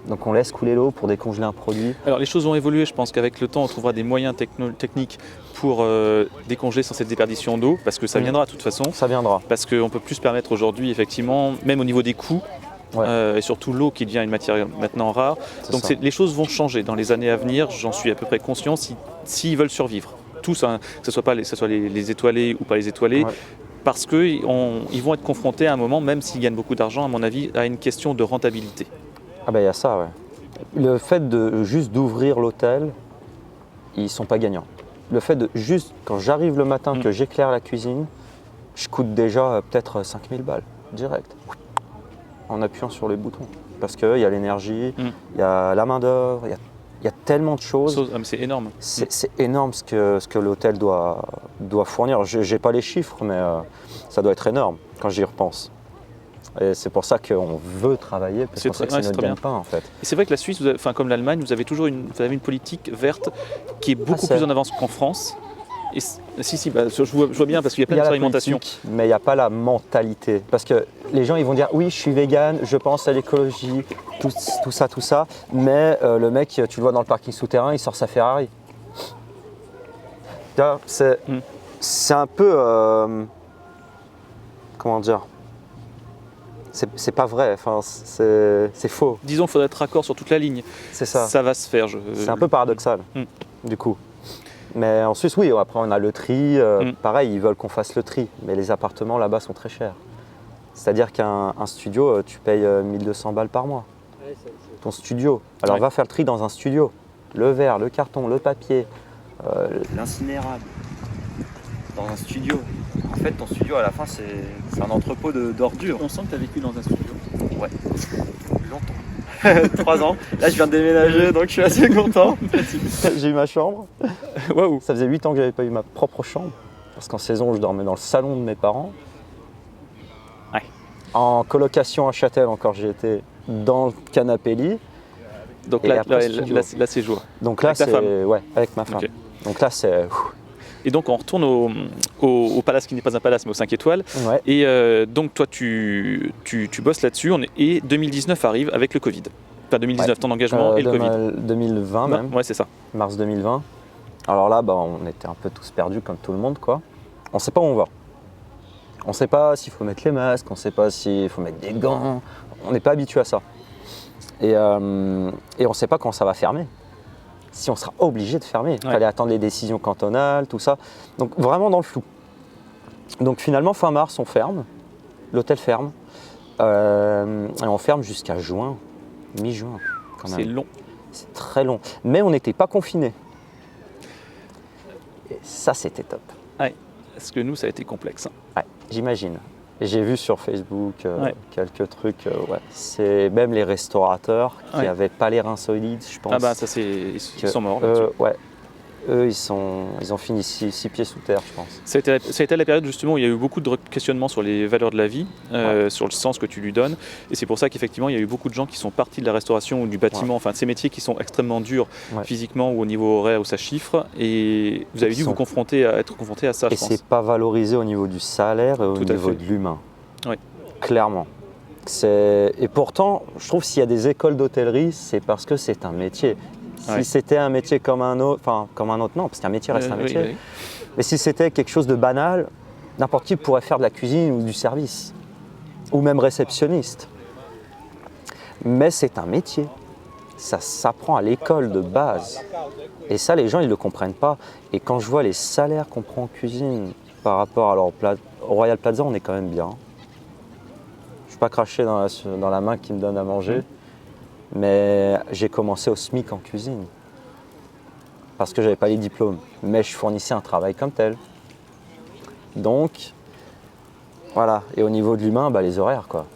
Donc on laisse couler l'eau pour décongeler un produit. alors les choses ont évolué, je pense qu'avec le temps on trouvera des moyens techniques pour décongeler sans cette déperdition d'eau, parce que ça viendra de toute façon, Ça viendra. parce qu'on peut plus se permettre aujourd'hui effectivement, même au niveau des coûts, et surtout l'eau qui devient une matière maintenant rare. Donc ça. les choses vont changer dans les années à venir, j'en suis à peu près conscient, s'ils veulent survivre. Tous, hein, que ce soit les étoilés ou pas les étoilés, Ouais. parce qu'ils vont être confrontés à un moment, même s'ils gagnent beaucoup d'argent, à mon avis, à une question de rentabilité. Ah ben il y a ça, ouais. Le fait de juste d'ouvrir l'hôtel, ils sont pas gagnants. Le fait de juste, quand j'arrive le matin, que j'éclaire la cuisine, je coûte déjà peut-être 5000 balles, direct, en appuyant sur les boutons. Parce qu'il y a l'énergie, il y a la main d'œuvre, il y a tellement de choses. Mais c'est énorme. C'est énorme ce que l'hôtel doit fournir. Je n'ai pas les chiffres, mais ça doit être énorme quand j'y repense. Et c'est pour ça qu'on veut travailler, parce que c'est notre gagne-pain en fait. Et c'est vrai que la Suisse, comme l'Allemagne, vous avez toujours une politique verte qui est beaucoup plus en avance qu'en France. Et je vois bien, parce qu'il y a plein d'expérimentations. Mais il n'y a pas la mentalité. Parce que les gens ils vont dire oui, je suis vegan, je pense à l'écologie, tout ça. Mais le mec, tu le vois dans le parking souterrain, il sort sa Ferrari. C'est un peu. Comment dire ? C'est pas vrai, enfin, c'est faux. Disons qu'il faudrait être raccord sur toute la ligne. C'est ça. Ça va se faire. C'est un peu paradoxal, du coup. Mais en Suisse, oui, après on a le tri. Pareil, ils veulent qu'on fasse le tri. Mais les appartements là-bas sont très chers. C'est-à-dire qu'un studio, tu payes 1200 balles par mois. Ton studio. Alors va faire le tri dans un studio. Le verre, le carton, le papier, l'incinérable. Dans un studio. En fait, ton studio, à la fin, c'est un entrepôt d'ordures. On sent que tu as vécu dans un studio. Ouais. Longtemps. 3 ans. Là, je viens de déménager, donc je suis assez content. J'ai eu ma chambre. Waouh. Ça faisait 8 ans que j'avais pas eu ma propre chambre. Parce qu'en saison, je dormais dans le salon de mes parents. Ouais. En colocation à Châtel, encore, j'ai été dans le canapé lit. Donc Et là, après, là, studio. là, c'est jour. Donc là, Avec ta c'est femme. ouais, avec ma femme. Ok. Donc là, c'est Et donc on retourne au palace qui n'est pas un palace mais au 5 étoiles. ouais. Et donc toi tu bosses là-dessus et 2019 arrive avec le Covid. Enfin 2019, ton engagement et le Covid. 2020 même, Ouais, c'est ça. mars 2020. Alors là, on était un peu tous perdus comme tout le monde, quoi. On sait pas où on va. On sait pas s'il faut mettre les masques, on sait pas s'il faut mettre des gants. On n'est pas habitué à ça. Et on sait pas quand ça va fermer. Si on sera obligé de fermer. Il fallait attendre les décisions cantonales, tout ça. Donc vraiment dans le flou. Donc finalement, fin mars, on ferme. L'hôtel ferme. Et on ferme jusqu'à juin, mi-juin quand même. C'est long. C'est très long. Mais on n'était pas confinés. Et ça, c'était top. Ouais. Parce que nous, ça a été complexe. Ouais, j'imagine. Et j'ai vu sur Facebook Ouais. quelques trucs. Ouais. C'est même les restaurateurs qui Ouais. n'avaient pas les reins solides, je pense. Ah bah ça c'est ils sont morts. Eux, là-dessus. ouais. Eux, ils ont fini six pieds sous terre, je pense. Ça a été la période justement où il y a eu beaucoup de questionnements sur les valeurs de la vie, sur le sens que tu lui donnes. Et c'est pour ça qu'effectivement, il y a eu beaucoup de gens qui sont partis de la restauration ou du bâtiment, enfin de ces métiers qui sont extrêmement durs physiquement ou au niveau horaire où ça chiffre. Et vous avez dû vous être confronté à ça, Et je pense. c'est pas valorisé au niveau du salaire et au niveau de l'humain. Oui. Clairement. Et pourtant, je trouve que s'il y a des écoles d'hôtellerie, c'est parce que c'est un métier. Si c'était un métier comme un autre, non, parce qu'un métier reste un métier. Oui. Mais si c'était quelque chose de banal, n'importe qui pourrait faire de la cuisine ou du service, ou même réceptionniste. Mais c'est un métier. Ça s'apprend à l'école de base. Et ça, les gens, ils ne le comprennent pas. Et quand je vois les salaires qu'on prend en cuisine par rapport à au Royal Plaza, on est quand même bien. Je ne suis pas craché dans la main qui me donne à manger. Mais j'ai commencé au SMIC en cuisine parce que j'avais pas les diplômes, mais je fournissais un travail comme tel. Donc voilà, et au niveau de l'humain, les horaires quoi.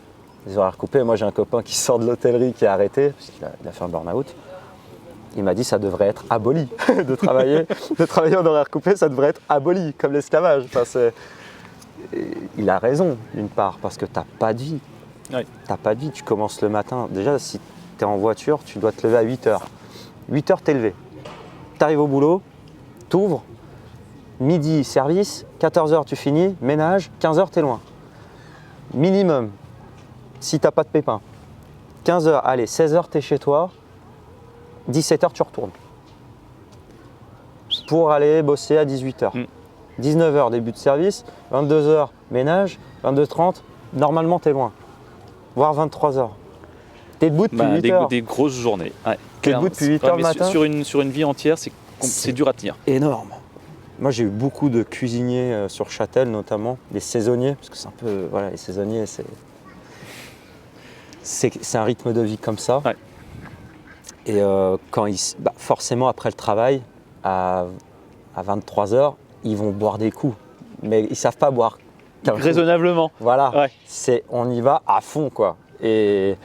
Les horaires coupés. Moi j'ai un copain qui sort de l'hôtellerie qui a arrêté, parce qu'il a fait un burn-out. Il m'a dit ça devrait être aboli de travailler en horaire coupé, ça devrait être aboli comme l'esclavage. Enfin, il a raison d'une part parce que t'as pas de vie. Oui. T'as pas de vie, tu commences le matin. Déjà si tu es en voiture, tu dois te lever à 8h. 8h, t'es levé. Tu arrives au boulot, t'ouvres, midi, service, 14h, tu finis, ménage, 15h, t'es loin. Minimum, si t'as pas de pépin. 15h, allez, 16h, t'es chez toi, 17h, tu retournes. Pour aller bosser à 18h. 19h, début de service, 22h, ménage, 22h30, normalement, t'es loin. Voire 23h. T'es debout depuis 8h. Des grosses journées. Ouais, T'es debout depuis 8h le matin. Sur une vie entière, c'est dur à tenir. Énorme. Moi, j'ai eu beaucoup de cuisiniers sur Châtel, notamment, des saisonniers, parce que c'est un peu, voilà, les saisonniers, c'est un rythme de vie comme ça. Ouais. Et quand forcément, après le travail, à 23h, ils vont boire des coups, mais ils savent pas boire. Raisonnablement. Voilà. Ouais. On y va à fond, quoi. Et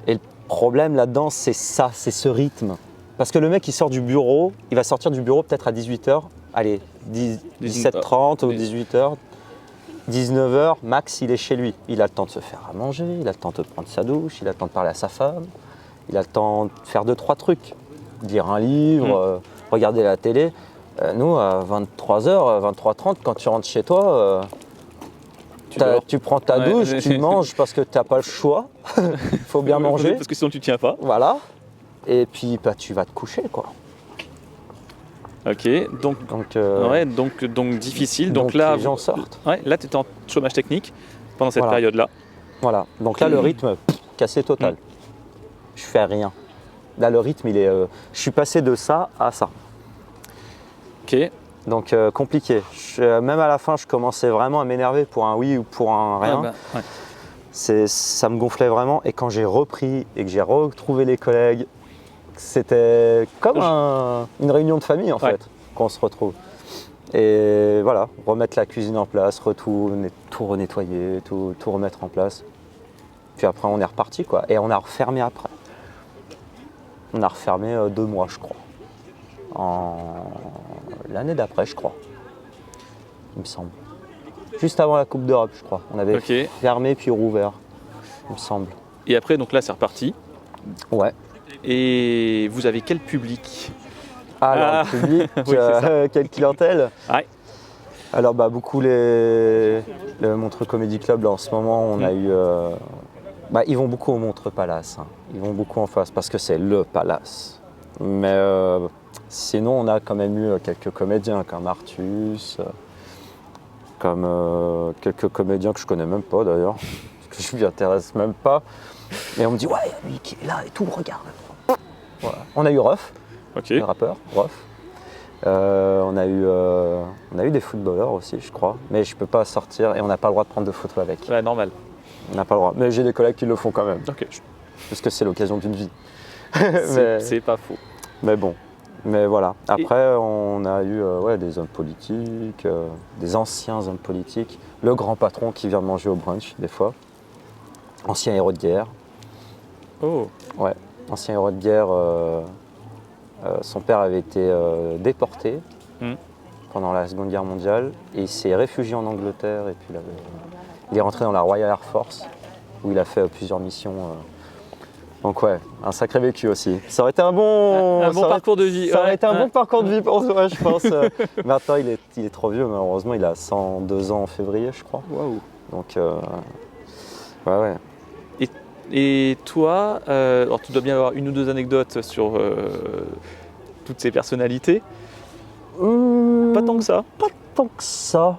le problème là-dedans, c'est ça, c'est ce rythme. Parce que le mec, il sort du bureau, il va sortir du bureau peut-être à 18h, allez, 17h30 ou 18h, 19h, max, il est chez lui. Il a le temps de se faire à manger, il a le temps de prendre sa douche, il a le temps de parler à sa femme, il a le temps de faire 2-3 trucs. Lire un livre, regarder la télé. Nous, à 23h, 23h30, quand tu rentres chez toi, tu prends ta douche, tu manges parce que tu n'as pas le choix. Il faut bien manger. Parce que sinon tu tiens pas. Voilà. Et puis tu vas te coucher, quoi. Ok, donc difficile. Donc là, les gens sortent. Ouais, là, tu étais en chômage technique pendant cette période-là. Voilà. Donc là, le rythme, cassé total. Je fais rien. Là, le rythme, je suis passé de ça à ça. Ok. Donc compliqué. Même à la fin, je commençais vraiment à m'énerver pour un oui ou pour un rien. Ça me gonflait vraiment. Et quand j'ai repris et que j'ai retrouvé les collègues, c'était comme une réunion de famille en fait, qu'on se retrouve. Et voilà, remettre la cuisine en place, tout renettoyer, tout remettre en place. Puis après, on est reparti quoi. Et on a refermé après. On a refermé 2 mois, je crois. L'année d'après, je crois. Il me semble. Juste avant la Coupe d'Europe, je crois. On avait Ok. fermé puis rouvert, il me semble. Et après, donc là, c'est reparti. Ouais. Et vous avez quel public? Alors, le public, Oui, c'est quelle clientèle? Ouais. Alors, beaucoup le Montreux Comedy Club, là, en ce moment, on a eu... ils vont beaucoup au Montreux Palace. Hein. Ils vont beaucoup en face parce que c'est le Palace. Mais sinon, on a quand même eu quelques comédiens comme Artus, comme quelques comédiens que je connais même pas d'ailleurs, parce que je m'y intéresse même pas. Et on me dit, ouais, il y a lui qui est là et tout, regarde. Voilà. On a eu Ruff, Ok. le rappeur, Ruff. On a eu des footballeurs aussi, je crois, mais je peux pas sortir et on n'a pas le droit de prendre de photos avec. Ouais, normal. On n'a pas le droit. Mais j'ai des collègues qui le font quand même, Ok. parce que c'est l'occasion d'une vie. C'est pas faux. Mais bon, mais voilà. Après, on a eu des hommes politiques, des anciens hommes politiques. Le grand patron qui vient de manger au brunch, des fois. Ancien héros de guerre. Oh. Ouais, ancien héros de guerre. Son père avait été déporté pendant la Seconde Guerre mondiale et il s'est réfugié en Angleterre. Et puis il est rentré dans la Royal Air Force où il a fait plusieurs missions. Donc ouais, un sacré vécu aussi. Ça aurait été un bon parcours de vie. Ça aurait été un bon parcours de vie pour toi, je pense. Maintenant, il est trop vieux, malheureusement. Il a 102 ans en février, je crois. Waouh. Donc, ouais. Et toi, alors tu dois bien avoir une ou deux anecdotes sur toutes ces personnalités. Pas tant que ça. Pas tant que ça.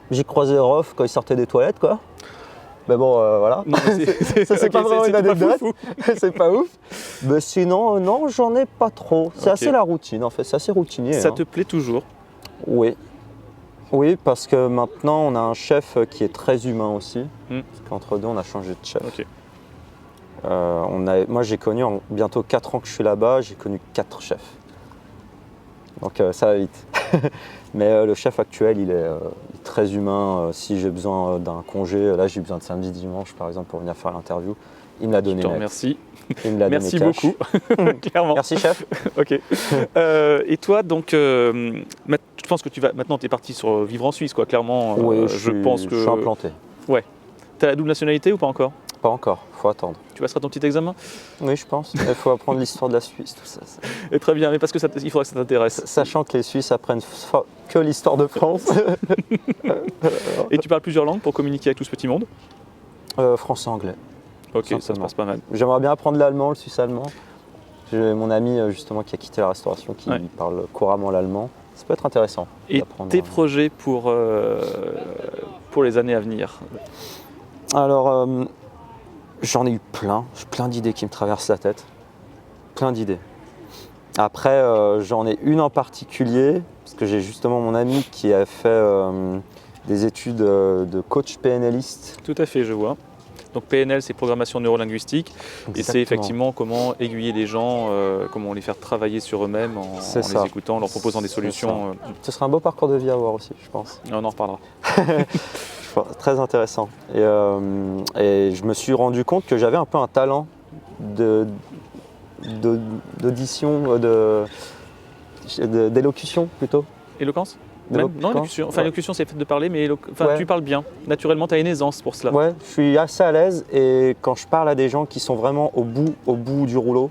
J'ai croisé Ruff quand il sortait des toilettes, quoi. Mais bon, voilà. Non, Ça, c'est pas vraiment une anecdote. Fou. C'est pas ouf. Mais sinon, non, j'en ai pas trop. C'est assez la routine, en fait. C'est assez routinier. Ça te plaît toujours? Oui. Oui, parce que maintenant, on a un chef qui est très humain aussi. Parce qu'entre deux, on a changé de chef. Ok. Moi, j'ai connu, en bientôt 4 ans que je suis là-bas, j'ai connu 4 chefs. Donc, ça va vite. Mais le chef actuel, il est très humain. Si j'ai besoin d'un congé, là, j'ai besoin de samedi, dimanche, par exemple, pour venir faire l'interview, il me l'a donné. Je te remercie. Il me l'a donné Merci cash. beaucoup, clairement. Merci, chef. Ok. Et toi, donc, je pense que maintenant, tu es parti sur vivre en Suisse, quoi. Clairement, Oui, je pense que. Je suis implanté. Ouais. Tu as la double nationalité ou pas encore? Pas encore, faut attendre. Tu passeras ton petit examen? Oui, je pense. Il faut apprendre l'histoire de la Suisse, tout ça. Et très bien, mais parce que il faudra que ça t'intéresse. Sachant que les Suisses apprennent que l'histoire de France. Et tu parles plusieurs langues pour communiquer avec tout ce petit monde? Français-anglais. Ok, ça se passe pas mal. J'aimerais bien apprendre l'allemand, le suisse-allemand. J'ai mon ami justement qui a quitté la restauration qui parle couramment l'allemand. Ça peut être intéressant. Et tes projets pour les années à venir? Alors, j'en ai eu plein d'idées qui me traversent la tête. Plein d'idées. Après, j'en ai une en particulier, parce que j'ai justement mon ami qui a fait des études de coach PNListe. Tout à fait, je vois. Donc PNL, c'est programmation neurolinguistique. Exactement. Et c'est effectivement comment aiguiller les gens, comment les faire travailler sur eux-mêmes en les écoutant, en leur proposant des solutions. Ce serait un beau parcours de vie à avoir aussi, je pense. On en reparlera. Très intéressant. Et je me suis rendu compte que j'avais un peu un talent d'audition, d'élocution plutôt. Éloquence? Non, élocution. Enfin, l'élocution, c'est le fait de parler, mais tu parles bien. Naturellement, tu as une aisance pour cela. Ouais, je suis assez à l'aise et quand je parle à des gens qui sont vraiment au bout du rouleau,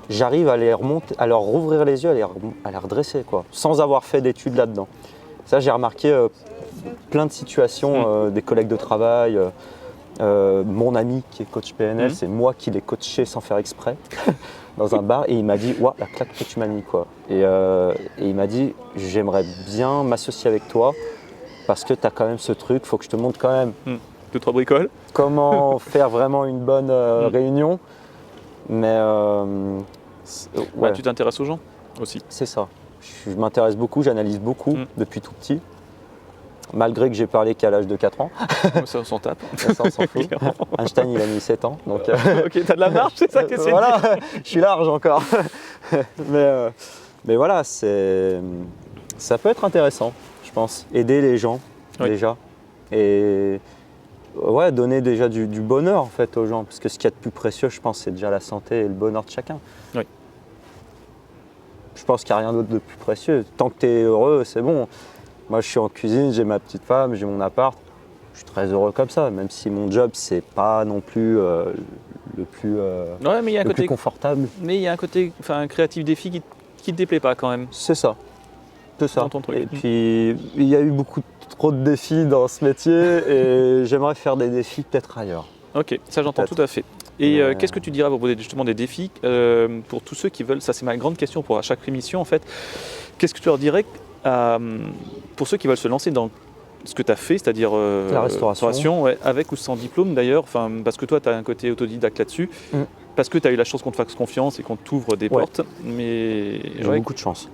j'arrive à leur rouvrir les yeux, à les redresser, quoi, sans avoir fait d'études là-dedans. Ça, j'ai remarqué plein de situations, des collègues de travail, mon ami qui est coach PNL, c'est moi qui l'ai coaché sans faire exprès. Dans un bar et il m'a dit ouah, la claque que tu m'as mis, quoi. Et il m'a dit j'aimerais bien m'associer avec toi parce que tu as quand même ce truc, faut que je te montre quand même 2-3 bricoles. Comment faire vraiment une bonne réunion. Mais tu t'intéresses aux gens aussi. C'est ça. Je m'intéresse beaucoup, j'analyse beaucoup depuis tout petit. Malgré que j'ai parlé qu'à l'âge de 4 ans. Ça, on s'en tape. Ça, on s'en fout. Einstein, il a mis 7 ans. Donc, ok, t'as de la marge, c'est ça que c'est. Voilà, je suis large encore. mais voilà, ça peut être intéressant, je pense. Aider les gens, déjà. Et donner déjà du bonheur, en fait, aux gens. Parce que ce qu'il y a de plus précieux, je pense, c'est déjà la santé et le bonheur de chacun. Oui. Je pense qu'il n'y a rien d'autre de plus précieux. Tant que tu es heureux, c'est bon. Moi, je suis en cuisine, j'ai ma petite femme, j'ai mon appart. Je suis très heureux comme ça, même si mon job, c'est pas non plus le plus, Ouais, mais il y a un le côté, plus confortable. mais il y a un côté, enfin, un créatif défi qui te déplaît pas quand même. C'est ça. C'est ça. Dans ton truc. Et puis, il y a eu beaucoup trop de défis dans ce métier et j'aimerais faire des défis peut-être ailleurs. Ok, ça j'entends Peut-être. tout à fait. Et Mais- qu'est-ce que tu dirais à propos justement des défis pour tous ceux qui veulent, ça c'est ma grande question pour à chaque émission en fait, qu'est-ce que tu leur dirais pour ceux qui veulent se lancer dans ce que tu as fait, c'est-à-dire La restauration. ouais, avec ou sans diplôme d'ailleurs, parce que toi tu as un côté autodidacte là-dessus, Mm. parce que tu as eu la chance qu'on te fasse confiance et qu'on t'ouvre des Ouais. portes, mais J'ai ouais, beaucoup de chance.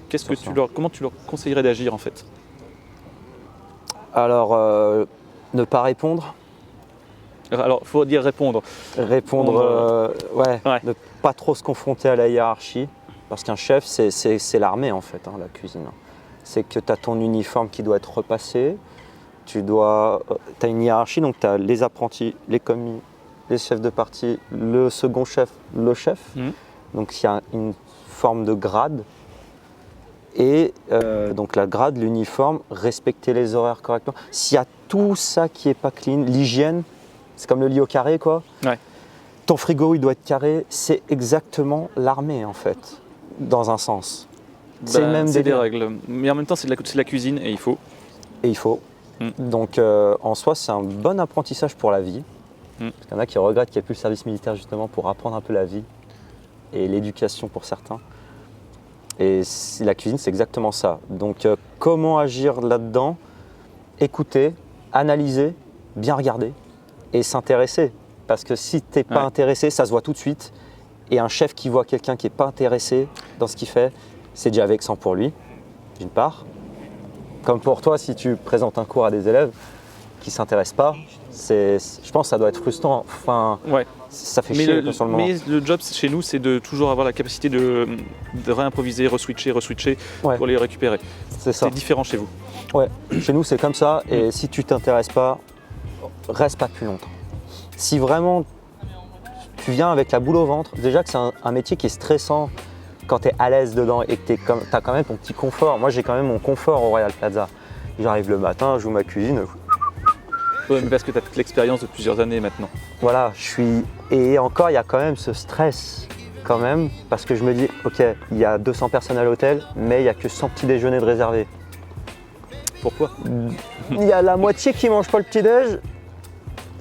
qu'est-ce que sur ça. comment tu leur conseillerais d'agir en fait? Alors, ne pas répondre. Alors il faut dire répondre. Répondre, ouais, Ouais. ne pas trop se confronter à la hiérarchie. Parce qu'un chef, c'est l'armée en fait, hein, la cuisine. C'est que tu as ton uniforme qui doit être repassé. Tu as une hiérarchie, donc tu as les apprentis, les commis, les chefs de partie, le second chef, le chef. Mhm. Donc il y a une forme de grade. Et donc la grade, l'uniforme, respecter les horaires correctement. S'il y a tout ça qui n'est pas clean, l'hygiène, c'est comme le lit au carré quoi. Ouais. Ton frigo il doit être carré, c'est exactement l'armée en fait, dans un sens. C'est le même C'est des délire. règles, mais en même temps c'est de la cuisine et il faut. Et il faut. Mm. Donc en soi c'est un bon apprentissage pour la vie. Mm. Parce qu'il y en a qui regrettent qu'il n'y ait plus le service militaire justement pour apprendre un peu la vie et l'éducation pour certains. Et la cuisine c'est exactement ça. Donc comment agir là-dedans? Écouter, analyser, bien regarder et s'intéresser. Parce que si tu n'es pas Ouais. intéressé, ça se voit tout de suite. Et un chef qui voit quelqu'un qui n'est pas intéressé dans ce qu'il fait, c'est déjà vexant pour lui, d'une part. Comme pour toi, si tu présentes un cours à des élèves qui ne s'intéressent pas, je pense que ça doit être frustrant. Enfin, Ouais. ça fait Mais chier le, sur le moment. mais le job chez nous, c'est de toujours avoir la capacité de réimproviser, reswitcher Ouais. pour les récupérer. C'est ça. C'est différent chez vous. Ouais. Chez nous, c'est comme ça. Et si tu t'intéresses pas, reste pas plus longtemps. Si vraiment tu viens avec la boule au ventre, déjà que c'est un métier qui est stressant quand tu es à l'aise dedans et que tu as quand même ton petit confort. Moi, j'ai quand même mon confort au Royal Plaza. J'arrive le matin, j'ouvre ma cuisine. Ouais, mais parce que tu as toute l'expérience de plusieurs années maintenant. Voilà, je suis. Et encore, il y a quand même ce stress, quand même, parce que je me dis, ok, il y a 200 personnes à l'hôtel, mais il n'y a que 100 petits déjeuners de réservés. Pourquoi? Il y a la moitié qui ne mange pas le petit-déj,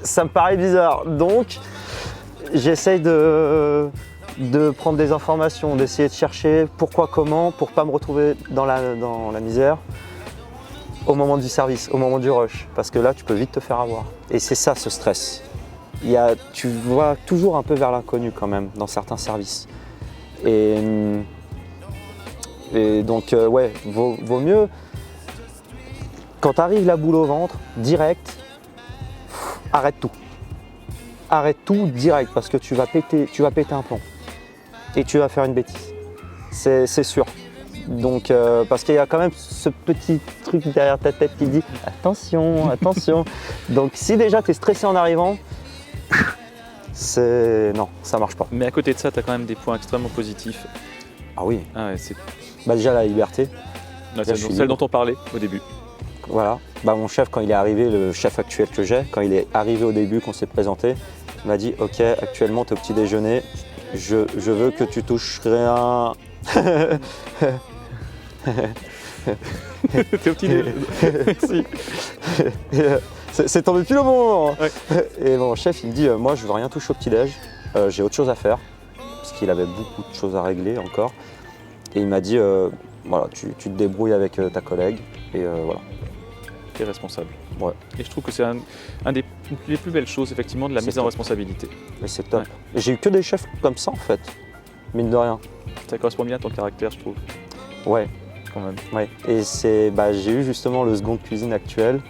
ça me paraît bizarre. Donc, j'essaye de prendre des informations, d'essayer de chercher pourquoi, comment, pour ne pas me retrouver dans la misère au moment du service, au moment du rush. Parce que là, tu peux vite te faire avoir. Et c'est ça, ce stress. Tu vas toujours un peu vers l'inconnu quand même, dans certains services. Et donc, ouais, vaut mieux, quand t'arrives la boule au ventre, direct, arrête tout. Arrête tout direct parce que tu vas péter un plomb. Et tu vas faire une bêtise. C'est sûr. Donc, parce qu'il y a quand même ce petit truc derrière ta tête qui dit attention, attention. Donc, si déjà tu es stressé en arrivant, non, ça marche pas. Mais à côté de ça, tu as quand même des points extrêmement positifs. Ah oui, Ah ouais, c'est bah déjà la liberté. celle je suis dont on parlait au début. Voilà. Bah, mon chef, quand il est arrivé, le chef actuel que j'ai, quand il est arrivé au début, qu'on s'est présenté, il m'a dit ok, actuellement tu es au petit déjeuner, je veux que tu touches rien. T'es au petit déjeuner. Merci. C'est tombé pile au bon moment. Hein. Ouais. Et mon chef, il me dit moi je veux rien toucher au petit-déj, j'ai autre chose à faire, parce qu'il avait beaucoup de choses à régler encore. Et il m'a dit voilà, tu te débrouilles avec ta collègue, et voilà. T'es responsable. Ouais. Et je trouve que c'est un des les plus belles choses, effectivement, de la C'est mise en top. responsabilité. Et c'est top. Ouais. Et j'ai eu que des chefs comme ça en fait, mine de rien. Ça correspond bien à ton caractère, je trouve, Ouais. quand même. Ouais. Et j'ai eu justement le second de cuisine actuel,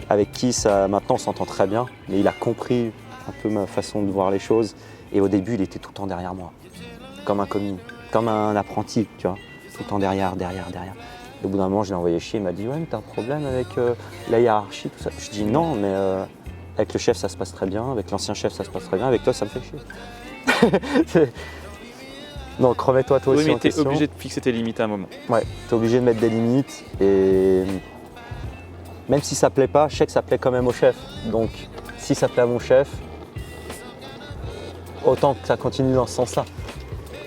avec qui maintenant on s'entend très bien, mais il a compris un peu ma façon de voir les choses. Et au début, il était tout le temps derrière moi, comme un commis, comme un apprenti, tu vois, tout le temps derrière. Et au bout d'un moment, je l'ai envoyé chier, il m'a dit ouais, mais t'as un problème avec la hiérarchie, tout ça. Je dis non, mais avec le chef ça se passe très bien, avec l'ancien chef ça se passe très bien, avec toi ça me fait chier. Donc remets-toi toi Oui, aussi mais en tu es question. obligé de fixer tes limites à un moment. Ouais, tu es obligé de mettre des limites et même si ça plaît pas, je sais que ça plaît quand même au chef. Donc si ça plaît à mon chef, autant que ça continue dans ce sens-là.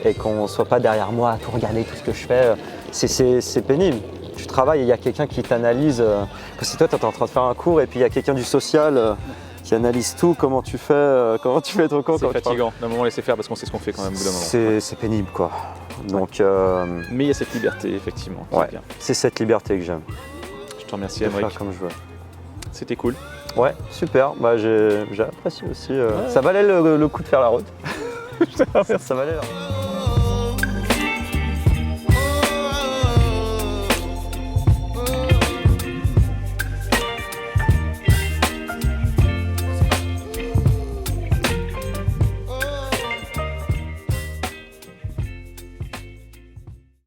Et qu'on ne soit pas derrière moi à tout regarder, tout ce que je fais. C'est pénible. Tu travailles et il y a quelqu'un qui t'analyse. Parce que toi, tu es en train de faire un cours et puis il y a quelqu'un du social qui analyse tout, comment tu fais ton cours. C'est fatigant d'un moment laisser faire parce qu'on sait ce qu'on fait quand même au bout d'un moment. C'est pénible quoi. Donc, mais il y a cette liberté effectivement. Ouais, c'est cette liberté que j'aime. Je te remercie De Aymeric. faire comme je veux. C'était cool. Ouais, super. Bah, j'ai apprécié aussi. Ça valait le coup de faire la route. Ça valait.